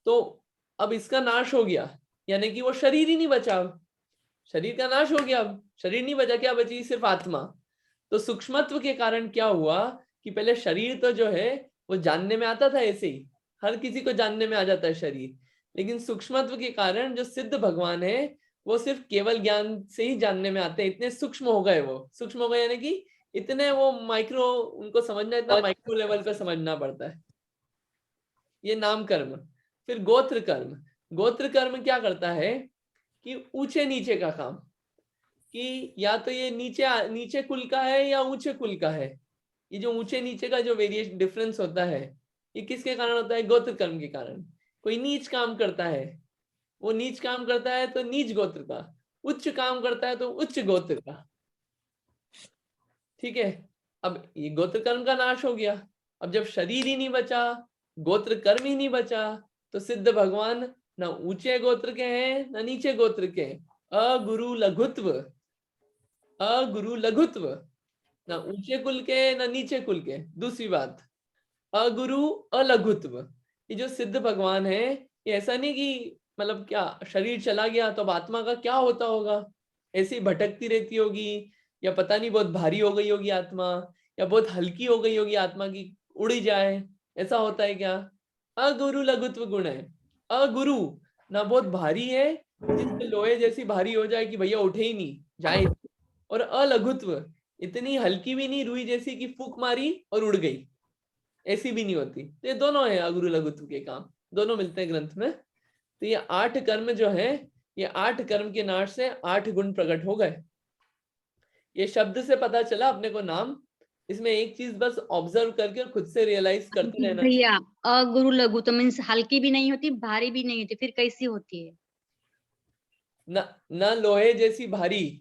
तो अब इसका नाश हो गया, यानी कि वो शरीर ही नहीं बचा, शरीर का नाश हो गया, अब शरीर नहीं बचा, क्या बची? सिर्फ आत्मा। तो सूक्ष्मत्व के कारण क्या हुआ कि पहले शरीर तो जो है वो जानने में आता था, ऐसे ही हर किसी को जानने में आ जाता है शरीर, लेकिन सूक्ष्मत्व के कारण जो सिद्ध भगवान है वो सिर्फ केवल ज्ञान से ही जानने में आते हैं। इतने सूक्ष्म हो गए, वो सूक्ष्म हो गए यानी कि इतने वो माइक्रो, उनको समझना इतना माइक्रो लेवल पे समझना पड़ता है। ये नाम कर्म। फिर गोत्र कर्म। गोत्र कर्म क्या करता है कि ऊंचे नीचे का काम, कि या तो ये नीचे कुल का है या ऊंचे कुल का है। ये जो ऊंचे नीचे का जो वेरिएशन डिफरेंस होता है ये किसके कारण होता है? गोत्र कर्म के कारण। कोई नीच काम करता है, वो नीच काम करता है तो नीच गोत्र का, उच्च काम करता है तो उच्च गोत्र का। ठीक है, अब ये गोत्र कर्म का नाश हो गया। अब जब शरीर ही नहीं बचा, गोत्र कर्म ही नहीं बचा, तो सिद्ध भगवान ना ऊंचे गोत्र के हैं ना नीचे गोत्र के। अगुरु लघुत्व, अगुरु लघुत्व, ना ऊंचे कुल के ना नीचे कुल के। दूसरी बात, अगुरु अलघुत्व। ये जो सिद्ध भगवान है ये ऐसा नहीं कि मतलब क्या शरीर चला गया तो अब आत्मा का क्या होता होगा, ऐसी भटकती रहती होगी, या पता नहीं बहुत भारी हो गई होगी आत्मा, या बहुत हल्की हो गई होगी आत्मा की उड़ी जाए, ऐसा होता है क्या? अगुरु लघुत्व गुण है। अगुरु ना बहुत भारी है जिससे लोहे जैसी भारी हो जाए कि भैया उठे ही नहीं जाए, और अलघुत्व इतनी हल्की भी नहीं रुई जैसी कि फूक मारी और उड़ गई, ऐसी भी नहीं होती। तो ये दोनों है अगुरु लघुत्व के काम, दोनों मिलते हैं ग्रंथ में। तो ये 8 कर्म जो है, ये 8 कर्म के नाश से 8 गुण प्रकट हो गए। ये शब्द से पता चला अपने को नाम। इसमें एक चीज बस ऑब्जर्व करके और खुद से रियलाइज करते रहना। भैया अगुरु लघु तो मीन्स हल्की भी नहीं होती भारी भी नहीं होती, फिर कैसी होती है? ना लोहे जैसी भारी,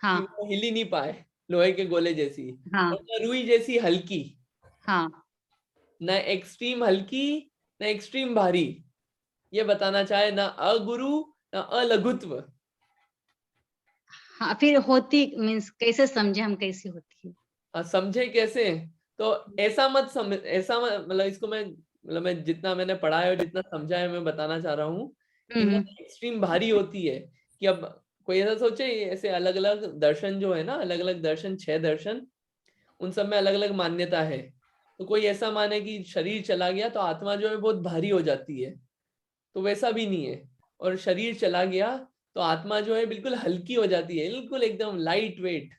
हाँ कि वो हिल ही नहीं पाए लोहे के गोले जैसी, हाँ और ना रुई जैसी हल्की, हाँ ना एक्सट्रीम हल्की ना एक्सट्रीम भारी। ये बताना चाहे ना अगुरु ना अलघुत्व। हाँ, फिर होती मीन्स कैसे समझे हम कैसी होती है? समझे कैसे? तो ऐसा मत समझ, ऐसा मतलब इसको मैं जितना मैंने पढ़ा है और जितना समझा है मैं बताना चाह रहा हूँ कि वो एक्सट्रीम भारी होती है। कि अब कोई ऐसा सोचे, ऐसे अलग अलग दर्शन जो है ना, अलग अलग दर्शन, 6 दर्शन, उन सब में अलग अलग मान्यता है। तो कोई ऐसा माने कि शरीर चला गया तो आत्मा जो है बहुत भारी हो जाती है, तो वैसा भी नहीं है। और शरीर चला गया तो आत्मा जो है बिल्कुल हल्की हो जाती है, बिल्कुल एकदम लाइट वेट,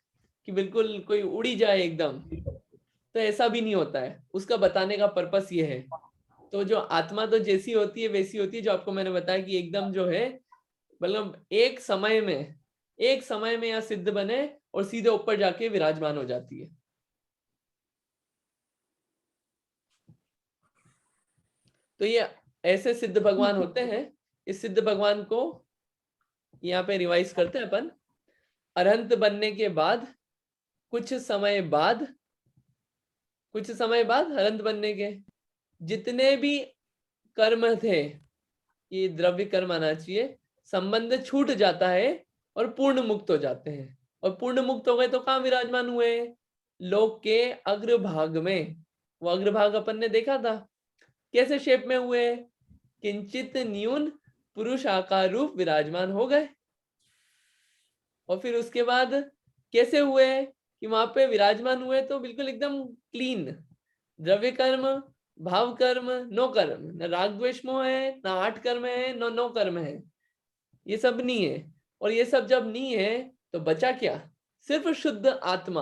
कि बिल्कुल कोई उड़ी जाए एकदम। तो ऐसा भी नहीं होता है, उसका बताने का पर्पस ये है। तो जो आत्मा तो जैसी होती है वैसी होती है, जो आपको मैंने बताया कि एकदम जो है मतलब एक समय में यहाँ सिद्ध बने और सीधे ऊपर जाके विराजमान हो जाती है। तो ये ऐसे सिद्ध भगवान होते हैं। इस सिद्ध भगवान को यहाँ पे रिवाइज करते हैं अपन। अरहंत बनने के बाद कुछ समय बाद अरहंत बनने के जितने भी कर्म थे, ये द्रव्य कर्म आना चाहिए, संबंध छूट जाता है और पूर्ण मुक्त हो जाते हैं। और पूर्ण मुक्त हो गए तो कहाँ विराजमान हुए? लोक के अग्रभाग में। वो अग्रभाग अपन ने देखा था कैसे शेप में हुए, किंचित न्यून पुरुष आकार रूप विराजमान हो गए। और फिर उसके बाद कैसे हुए कि वहां पे विराजमान हुए तो बिल्कुल एकदम क्लीन, द्रव्य कर्म, भाव कर्म, नो कर्म, न राग द्वेष मोह है, न 8 कर्म है, नो कर्म है, ये सब नहीं है। और ये सब जब नहीं है तो बचा क्या? सिर्फ शुद्ध आत्मा।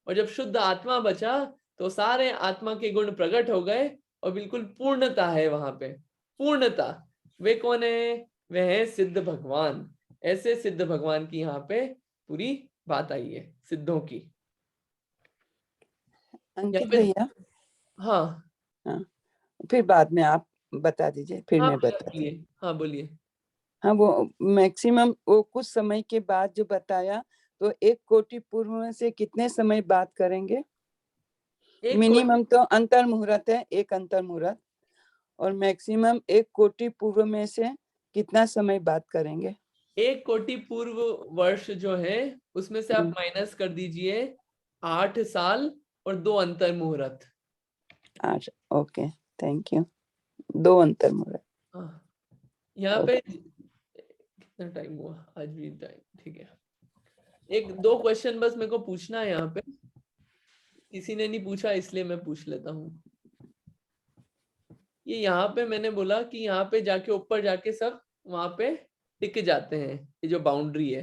और जब शुद्ध आत्मा बचा तो सारे आत्मा के गुण प्रकट हो गए और बिल्कुल पूर्णता है वहां पे, पूर्णता। वे कौन है? वे है सिद्ध भगवान। ऐसे सिद्ध भगवान की यहाँ पे पूरी बात आई है, सिद्धों की। अंकित भैया, हाँ हाँ, फिर बाद में आप बता दीजिए, फिर हाँ मैं बता दूँ। बोलिए, हाँ बोलिए। हाँ, वो मैक्सिमम वो कुछ समय के बाद जो बताया, तो 1 कोटि पूर्व में से कितने समय बात करेंगे? मिनिमम तो अंतर मुहूर्त है, 1 अंतर मुहूर्त, और मैक्सिमम 1 कोटि पूर्व में से कितना समय बात करेंगे? 1 कोटि पूर्व वर्ष जो है उसमें से आप माइनस कर दीजिए 8 साल और 2 अंतर मुहूर्त। 8, ओके, थैंक यू। 2 अंतर मुहूर्त। यहाँ पे कितना टाइम हुआ आज भी? टाइम ठीक है। 1-2 क्वेश्चन बस मेरे को पूछना है यहाँ पे, किसी ने नहीं पूछा इसलिए मैं पूछ लेता हूँ। ये यहाँ पे मैंने बोला कि यहाँ पे जाके ऊपर जाके सब वहां पे टिक जाते हैं, ये जो बाउंड्री है,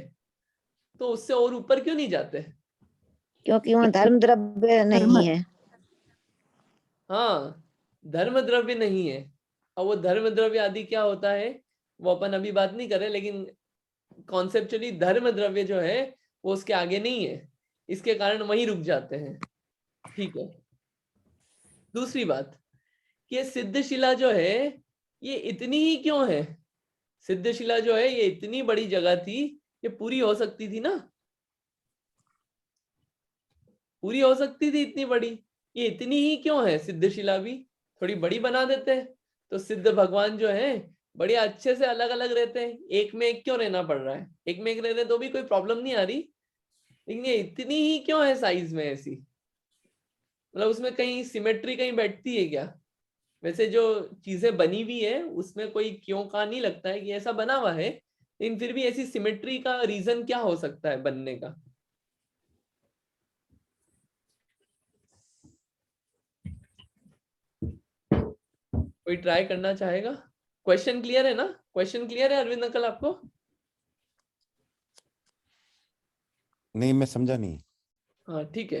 तो उससे और ऊपर क्यों नहीं जाते? क्योंकि वहाँ धर्म द्रव्य नहीं है। हाँ, धर्म द्रव्य नहीं है। और वो धर्म द्रव्य आदि क्या होता है वो अपन अभी बात नहीं कर रहे, लेकिन कॉन्सेप्चुअली धर्म द्रव्य जो है वो उसके आगे नहीं है, इसके कारण वहीं रुक जाते हैं। ठीक है। दूसरी बात कि सिद्धशिला जो है ये इतनी ही क्यों है? सिद्धशिला जो है ये इतनी बड़ी जगह थी, ये पूरी हो सकती थी ना, पूरी हो सकती थी इतनी बड़ी। ये इतनी ही क्यों है? सिद्धशिला भी थोड़ी बड़ी बना देते हैं तो सिद्ध भगवान जो है बड़े अच्छे से अलग अलग रहते हैं। एक में एक क्यों रहना पड़ रहा है? एक में एक रहते तो भी कोई प्रॉब्लम नहीं आ रही, लेकिन ये इतनी ही क्यों है साइज में ऐसी? मतलब उसमें कहीं सिमेट्री कहीं बैठती है क्या? वैसे जो चीजें बनी हुई है उसमें कोई क्यों का नहीं लगता है कि ऐसा बना हुआ है, लेकिन फिर भी ऐसी सिमेट्री का रीजन क्या हो सकता है बनने का? कोई ट्राई करना चाहेगा? क्वेश्चन क्लियर है ना? क्वेश्चन क्लियर है अरविंद अंकल आपको? नहीं, मैं समझा नहीं। हाँ ठीक है।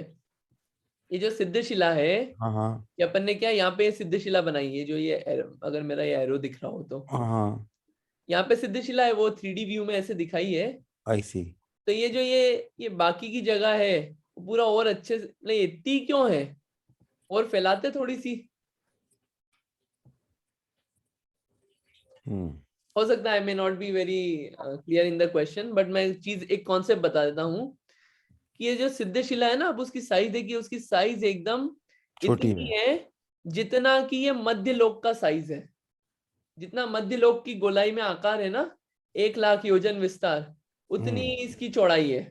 ये जो सिद्धशिला है, हाँ हाँ ये अपन ने क्या यहाँ पे सिद्धशिला बनाई है, जो ये अगर मेरा ये एरो दिख रहा हो तो हाँ, यहाँ पे सिद्धशिला है, वो 3D व्यू में ऐसे दिखाई है। आई सी। तो ये जो ये बाकी की जगह है वो पूरा और अच्छे से, नहीं इतनी क्यों है? और फैलाते थोड़ी सी। हो सकता है, may not be very clear in the question, but मैं चीज एक कॉन्सेप्ट बता देता हूँ कि ये जो सिद्धशिला है ना, अब उसकी साइज देखिए, उसकी साइज एकदम छोटी इतनी है। है जितना कि ये मध्य लोक का साइज है। जितना मध्य लोक की गोलाई में आकार है ना, 1,00,000 योजन विस्तार, उतनी इसकी चौड़ाई है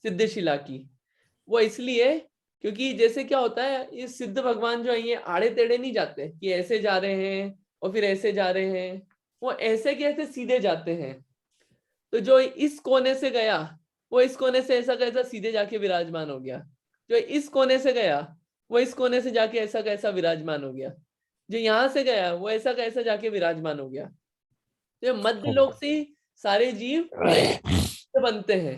सिद्धशिला की। वो इसलिए क्योंकि जैसे क्या होता है, ये सिद्ध भगवान जो है ये आड़े टेढ़े नहीं जाते कि ऐसे जा रहे हैं और फिर ऐसे जा रहे हैं, वो ऐसे के ऐसे सीधे जाते हैं। तो जो इस कोने से गया वो इस कोने से ऐसा कैसा सीधे जाके विराजमान हो गया, जो इस कोने से गया वो इस कोने से जाके ऐसा कैसा विराजमान हो गया, जो यहाँ से गया वो ऐसा कैसा जाके विराजमान हो गया। तो मध्य लोक से सारे जीव बनते हैं।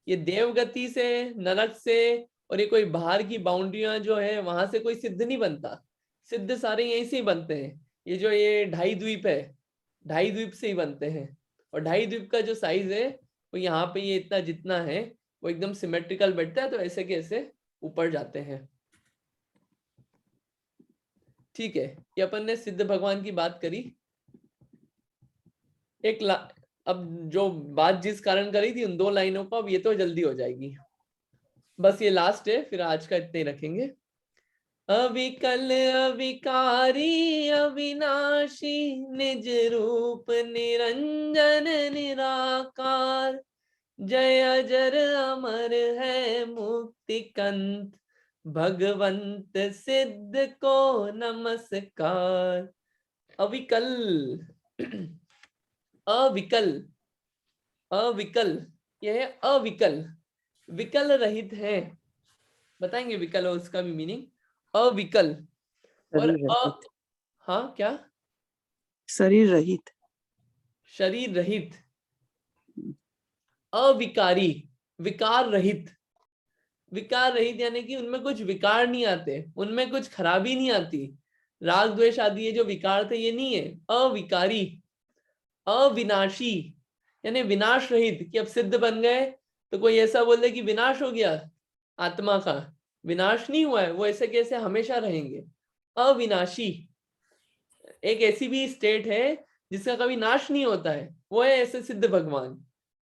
ये देवगति से, नरक से, और ये कोई बाहर की बाउंड्रियां जो है वहां से कोई सिद्ध नहीं बनता। सिद्ध सारे यहीं से ही बनते हैं। ये जो ये 2.5 द्वीप है, 2.5 द्वीप से ही बनते हैं। और 2.5 द्वीप का जो साइज है वो यहाँ पे ये इतना जितना है वो एकदम सिमेट्रिकल बैठता है, तो ऐसे के ऐसे ऊपर जाते हैं। ठीक है, ये अपन ने सिद्ध भगवान की बात करी। अब जो बात जिस कारण करी थी उन 2 लाइनों को, अब ये तो जल्दी हो जाएगी, बस ये लास्ट है, फिर आज का इतने ही रखेंगे। अविकल अविकारी अविनाशी निज रूप निरंजन निराकार, जय अजर अमर है मुक्ति कंत, भगवंत सिद्ध को नमस्कार। अविकल अविकल अविकल, यह है अविकल, विकल रहित है। बताएंगे विकल और उसका भी मीनिंग। अविकल और शरीर रहित। हाँ क्या? शरीर रहित। शरीर रहित। अविकारी, विकार रहित। विकार रहित यानी कि उनमें कुछ विकार नहीं आते, उनमें कुछ खराबी नहीं आती, राग द्वेष आदि ये जो विकार थे ये नहीं है। अविकारी। अविनाशी यानी विनाश रहित, कि अब सिद्ध बन गए तो कोई ऐसा बोल दे कि विनाश हो गया आत्मा का, विनाश नहीं हुआ है, वो ऐसे कैसे हमेशा रहेंगे। अविनाशी एक ऐसी भी स्टेट है जिसका कभी नाश नहीं होता है, वो है ऐसे सिद्ध भगवान,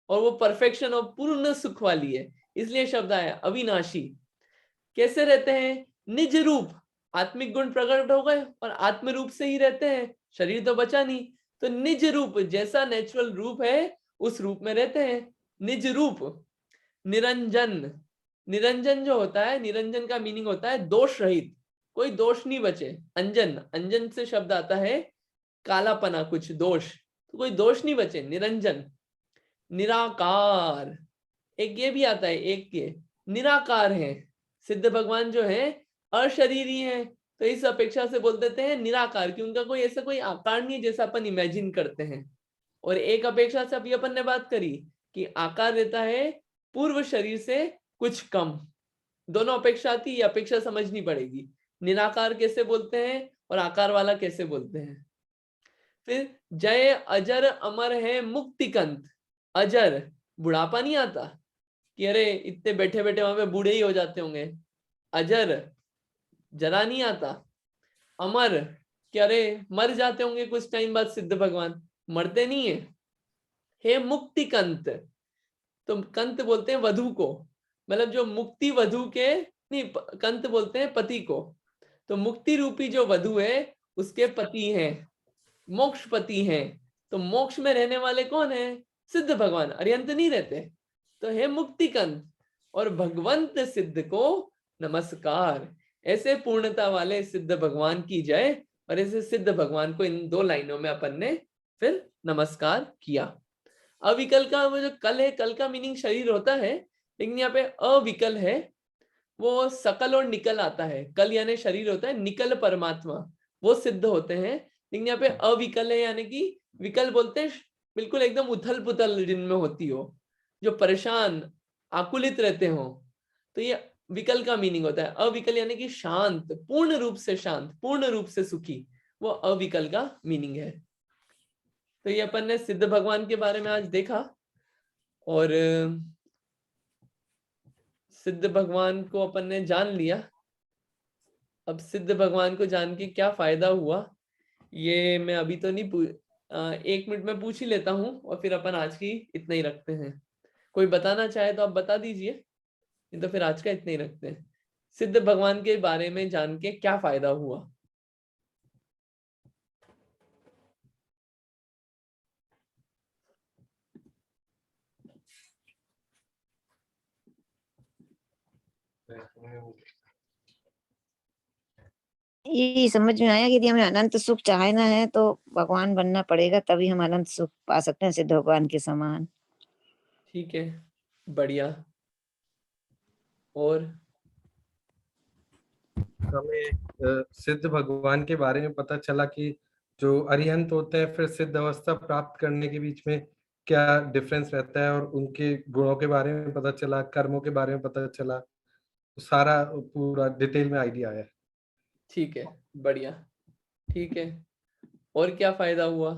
और वो परफेक्शन और पूर्ण सुख वाली है, इसलिए शब्द आया अविनाशी। कैसे रहते हैं? निज रूप, आत्मिक गुण प्रकट हो गए और आत्म रूप से ही रहते हैं, शरीर तो बचा नहीं, तो निज रूप जैसा नेचुरल रूप है उस रूप में रहते हैं। निज रूप। निरंजन, निरंजन जो होता है, निरंजन का मीनिंग होता है दोष रहित, कोई दोष नहीं बचे। अंजन, अंजन से शब्द आता है कालापना, कुछ दोष, तो कोई दोष नहीं बचे, निरंजन। निराकार, एक ये भी आता है, एक के निराकार है। सिद्ध भगवान जो है अशरीरी है, तो इस अपेक्षा से बोल देते हैं निराकार, कि उनका कोई ऐसा कोई आकार नहीं है जैसा अपन इमेजिन करते हैं। और एक अपेक्षा से अभी अपन ने बात करी कि आकार रहता है पूर्व शरीर से कुछ कम, दोनों अपेक्षा आती, ये अपेक्षा समझनी पड़ेगी। निराकार कैसे बोलते हैं और आकार वाला कैसे बोलते हैं। फिर जय अजर अमर है मुक्तिकंत। अजर, बुढ़ापा नहीं आता कि अरे इतने बैठे बैठे वहां पे बूढ़े ही हो जाते होंगे। अजर, जरा नहीं आता। अमर, कि अरे मर जाते होंगे कुछ टाइम बाद सिद्ध भगवान, मरते नहीं है। हे मुक्ति कंत, तो कंत बोलते हैं वधु को, मतलब जो मुक्ति वधु के, नहीं कंत बोलते हैं पति को, तो मुक्ति रूपी जो वधु है उसके पति हैं, मोक्ष पति हैं। तो मोक्ष में रहने वाले कौन है? सिद्ध भगवान, अर्यंत नहीं रहते। तो हे मुक्ति कंत और भगवंत सिद्ध को नमस्कार। ऐसे पूर्णता वाले सिद्ध भगवान की जय, और ऐसे सिद्ध भगवान को इन 2 लाइनों में अपन ने फिर नमस्कार किया। अविकल का वो जो कल है, कल का मीनिंग शरीर होता है, लेकिन यहाँ पे अविकल है, वो सकल और निकल आता है। कल यानी शरीर होता है, निकल परमात्मा, वो सिद्ध होते हैं। लेकिन यहाँ पे अविकल है, यानी कि विकल बोलते हैं बिल्कुल एकदम उथल पुथल जिनमें होती हो, जो परेशान आकुलित रहते हो, तो ये विकल का मीनिंग होता है। अविकल यानी कि शांत, पूर्ण रूप से शांत, पूर्ण रूप से सुखी, वो अविकल का मीनिंग है। तो ये अपन ने सिद्ध भगवान के बारे में आज देखा, और सिद्ध भगवान को अपन ने जान लिया। अब सिद्ध भगवान को जान के क्या फायदा हुआ, ये मैं अभी तो नहीं 1 मिनट में पूछ ही लेता हूँ, और फिर अपन आज की इतना ही रखते हैं। कोई बताना चाहे तो आप बता दीजिए, नहीं तो फिर आज का इतना ही रखते हैं। सिद्ध भगवान के बारे में जान के क्या फायदा हुआ? ये समझ में आया कि यदि हमें अनंत सुख चाहना है तो भगवान बनना पड़ेगा, तभी हम अनंत सुख पा सकते हैं सिद्ध भगवान के समान। ठीक है, बढ़िया। और हमें सिद्ध भगवान के बारे में पता चला कि जो अरिहंत होते हैं फिर सिद्ध अवस्था प्राप्त करने के बीच में क्या डिफरेंस रहता है, और उनके गुणों के बारे में पता चला, कर्मों के बारे में पता चला, सारा पूरा डिटेल में आइडिया आया। ठीक है, बढ़िया, ठीक है। और क्या फायदा हुआ,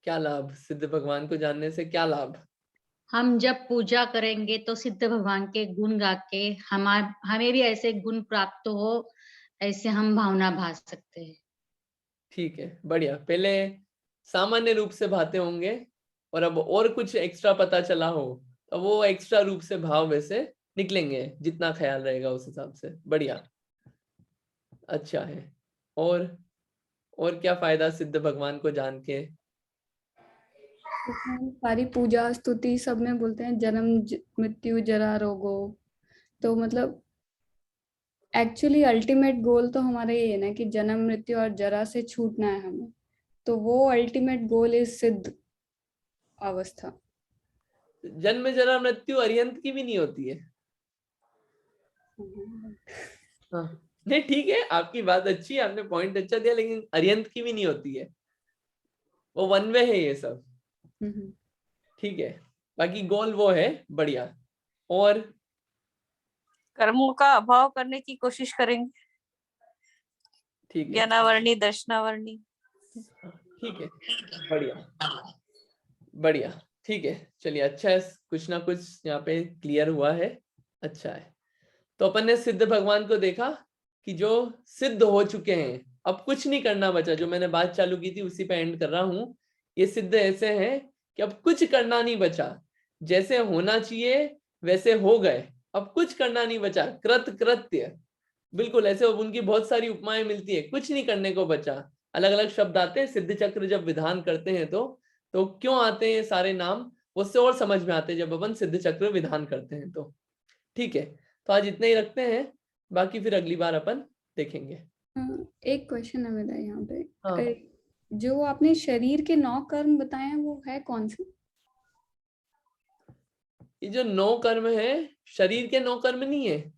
क्या लाभ? सिद्ध भगवान को जानने से क्या लाभ? हम जब पूजा करेंगे तो सिद्ध भगवान के गुण गा के हमें भी ऐसे गुण प्राप्त हो ऐसे हम भावना भाज सकते हैं। ठीक है, बढ़िया। पहले सामान्य रूप से भाते होंगे और अब और कुछ एक्स्ट्रा पता चला हो तो वो एक्स्ट्रा रूप से भाव वैसे निकलेंगे, जितना ख्याल रहेगा उस हिसाब से। बढ़िया, अच्छा है। और क्या फायदा सिद्ध भगवान को जान के? सारी पूजा स्तुति सब में बोलते हैं जन्म मृत्यु जरा रोगो, तो मतलब एक्चुअली अल्टीमेट गोल तो हमारा ये है ना कि जन्म मृत्यु और जरा से छूटना है हमें, तो वो अल्टीमेट गोल इज सिद्ध अवस्था। जन्म जरा मृत्यु अरिहंत की भी नहीं होती है। हाँ, नहीं ठीक है, आपकी बात अच्छी है, आपने पॉइंट अच्छा दिया, लेकिन अरिहंत की भी नहीं होती है, वो वन वे है ये सब। ठीक है, बाकी गोल वो है। बढ़िया। और कर्मों का अभाव करने की कोशिश करेंगे, ठीक है, ज्ञानावर्णी दर्शनावर्णी। ठीक है, बढ़िया बढ़िया, ठीक है। चलिए, अच्छा है, कुछ ना कुछ यहाँ पे क्लियर हुआ है, अच्छा है। तो अपन ने सिद्ध भगवान को देखा कि जो सिद्ध हो चुके हैं, अब कुछ नहीं करना बचा। जो मैंने बात चालू की थी उसी पे एंड कर रहा हूं। ये सिद्ध ऐसे हैं कि अब कुछ करना नहीं बचा, जैसे होना चाहिए वैसे हो गए, अब कुछ करना नहीं बचा। कृत कृत्य, बिल्कुल ऐसे। उनकी बहुत सारी उपमाएं मिलती है, कुछ नहीं करने को बचा। अलग अलग शब्द आते हैं। सिद्ध चक्र जब विधान करते हैं तो क्यों आते हैं सारे नाम, उससे और समझ में आते हैं जब अपन सिद्ध चक्र विधान करते हैं तो। ठीक है, तो आज इतना ही रखते हैं, बाकी फिर अगली बार अपन देखेंगे। एक क्वेश्चन है मेरा यहाँ पे। हाँ। जो आपने शरीर के 9 कर्म बताए हैं वो है कौन से? ये जो 9 कर्म है, शरीर के 9 कर्म नहीं है।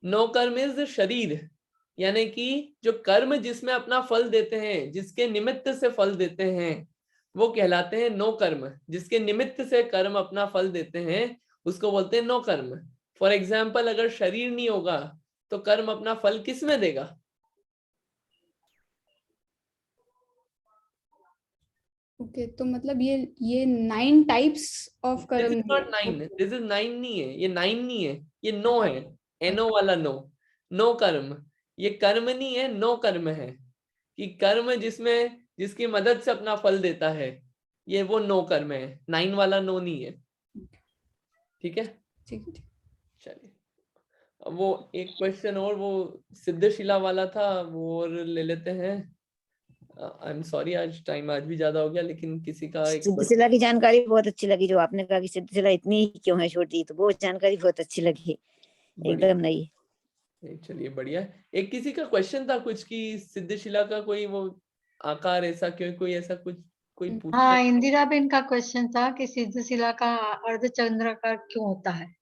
9 कर्म इज शरीर, यानी कि जो कर्म जिसमें अपना फल देते हैं, जिसके निमित्त से फल देते हैं, वो कहलाते हैं 9 कर्म। जिसके निमित्त से कर्म अपना फल देते हैं उसको बोलते हैं 9 कर्म। फॉर एग्जाम्पल, अगर शरीर नहीं होगा तो कर्म अपना फल किस में देगा? ओके, तो मतलब ये 9 टाइप्स ऑफ कर्म this is not 9, this is 9 नहीं है, ये 9 नहीं है, ये 9 है। एनो वाला 9, 9 कर्म। ये कर्म नहीं है, 9 कर्म है। कि कर्म जिसमें जिसकी मदद से अपना फल देता है, ये वो 9 कर्म है। 9 वाला 9 नहीं है। ठीक है, ठीक है। चलिए, अब वो एक क्वेश्चन और, वो सिद्धशिला वाला था, वो और ले लेते हैं। आई एम सॉरी, आज टाइम आज भी ज्यादा हो गया, लेकिन किसी का एक सिद्धशिला की जानकारी बहुत अच्छी लगी, जो आपने कहा कि सिद्धशिला इतनी ही क्यों है छोटी, तो वो जानकारी बहुत अच्छी लगी, एकदम नई। चलिए, बढ़िया। एक किसी का क्वेश्चन था कुछ कि सिद्धशिला का कोई वो आकार ऐसा क्यों, कोई ऐसा कुछ कोई पूछ हाँ, इंदिरा बेन का क्वेश्चन था कि सिद्धशिला का अर्धचंद्राकार क्यों होता है।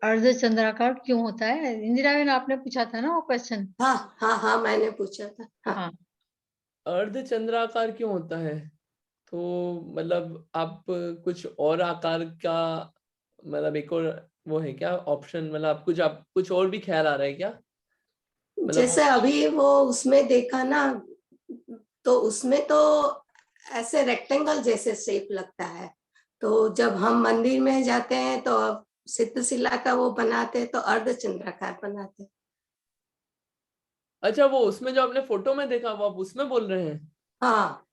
अर्धचंद्राकार क्यों होता है, इंदिरा बेन आपने पूछा था ना वो क्वेश्चन? हाँ हाँ हाँ, मैंने पूछा था। हाँ। अर्धचंद्राकार क्यों होता है? तो मतलब आप कुछ और आकार का, मतलब एक और वो है क्या ऑप्शन? मतलब आप कुछ और भी ख्याल आ रहा है क्या? जैसे अभी वो उसमें देखा ना, तो उसमें तो ऐसे रेक्टेंगल जैसे शेप लगता है, तो जब हम मंदिर में जाते हैं तो सिद्धशिला का वो बनाते हैं तो अर्धचंद्राकार बनाते हैं। अच्छा, वो उसमें जो आपने फोटो में देखा, वो आप उसमें बोल रहे हैं? हाँ।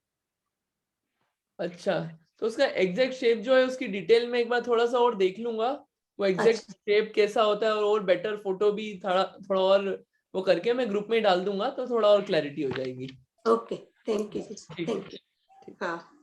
अच्छा, तो उसका एग्जैक्ट शेप जो है उसकी डिटेल में एक बार थोड़ा सा और देख लूंगा, वो एग्जैक्ट शेप कैसा होता है, और बेटर फोटो भी थोड़ा और वो करके मैं ग्रुप में डाल दूंगा, तो थोड़ा और क्लैरिटी हो जाएगी। Okay, thank you. Thank you. हाँ।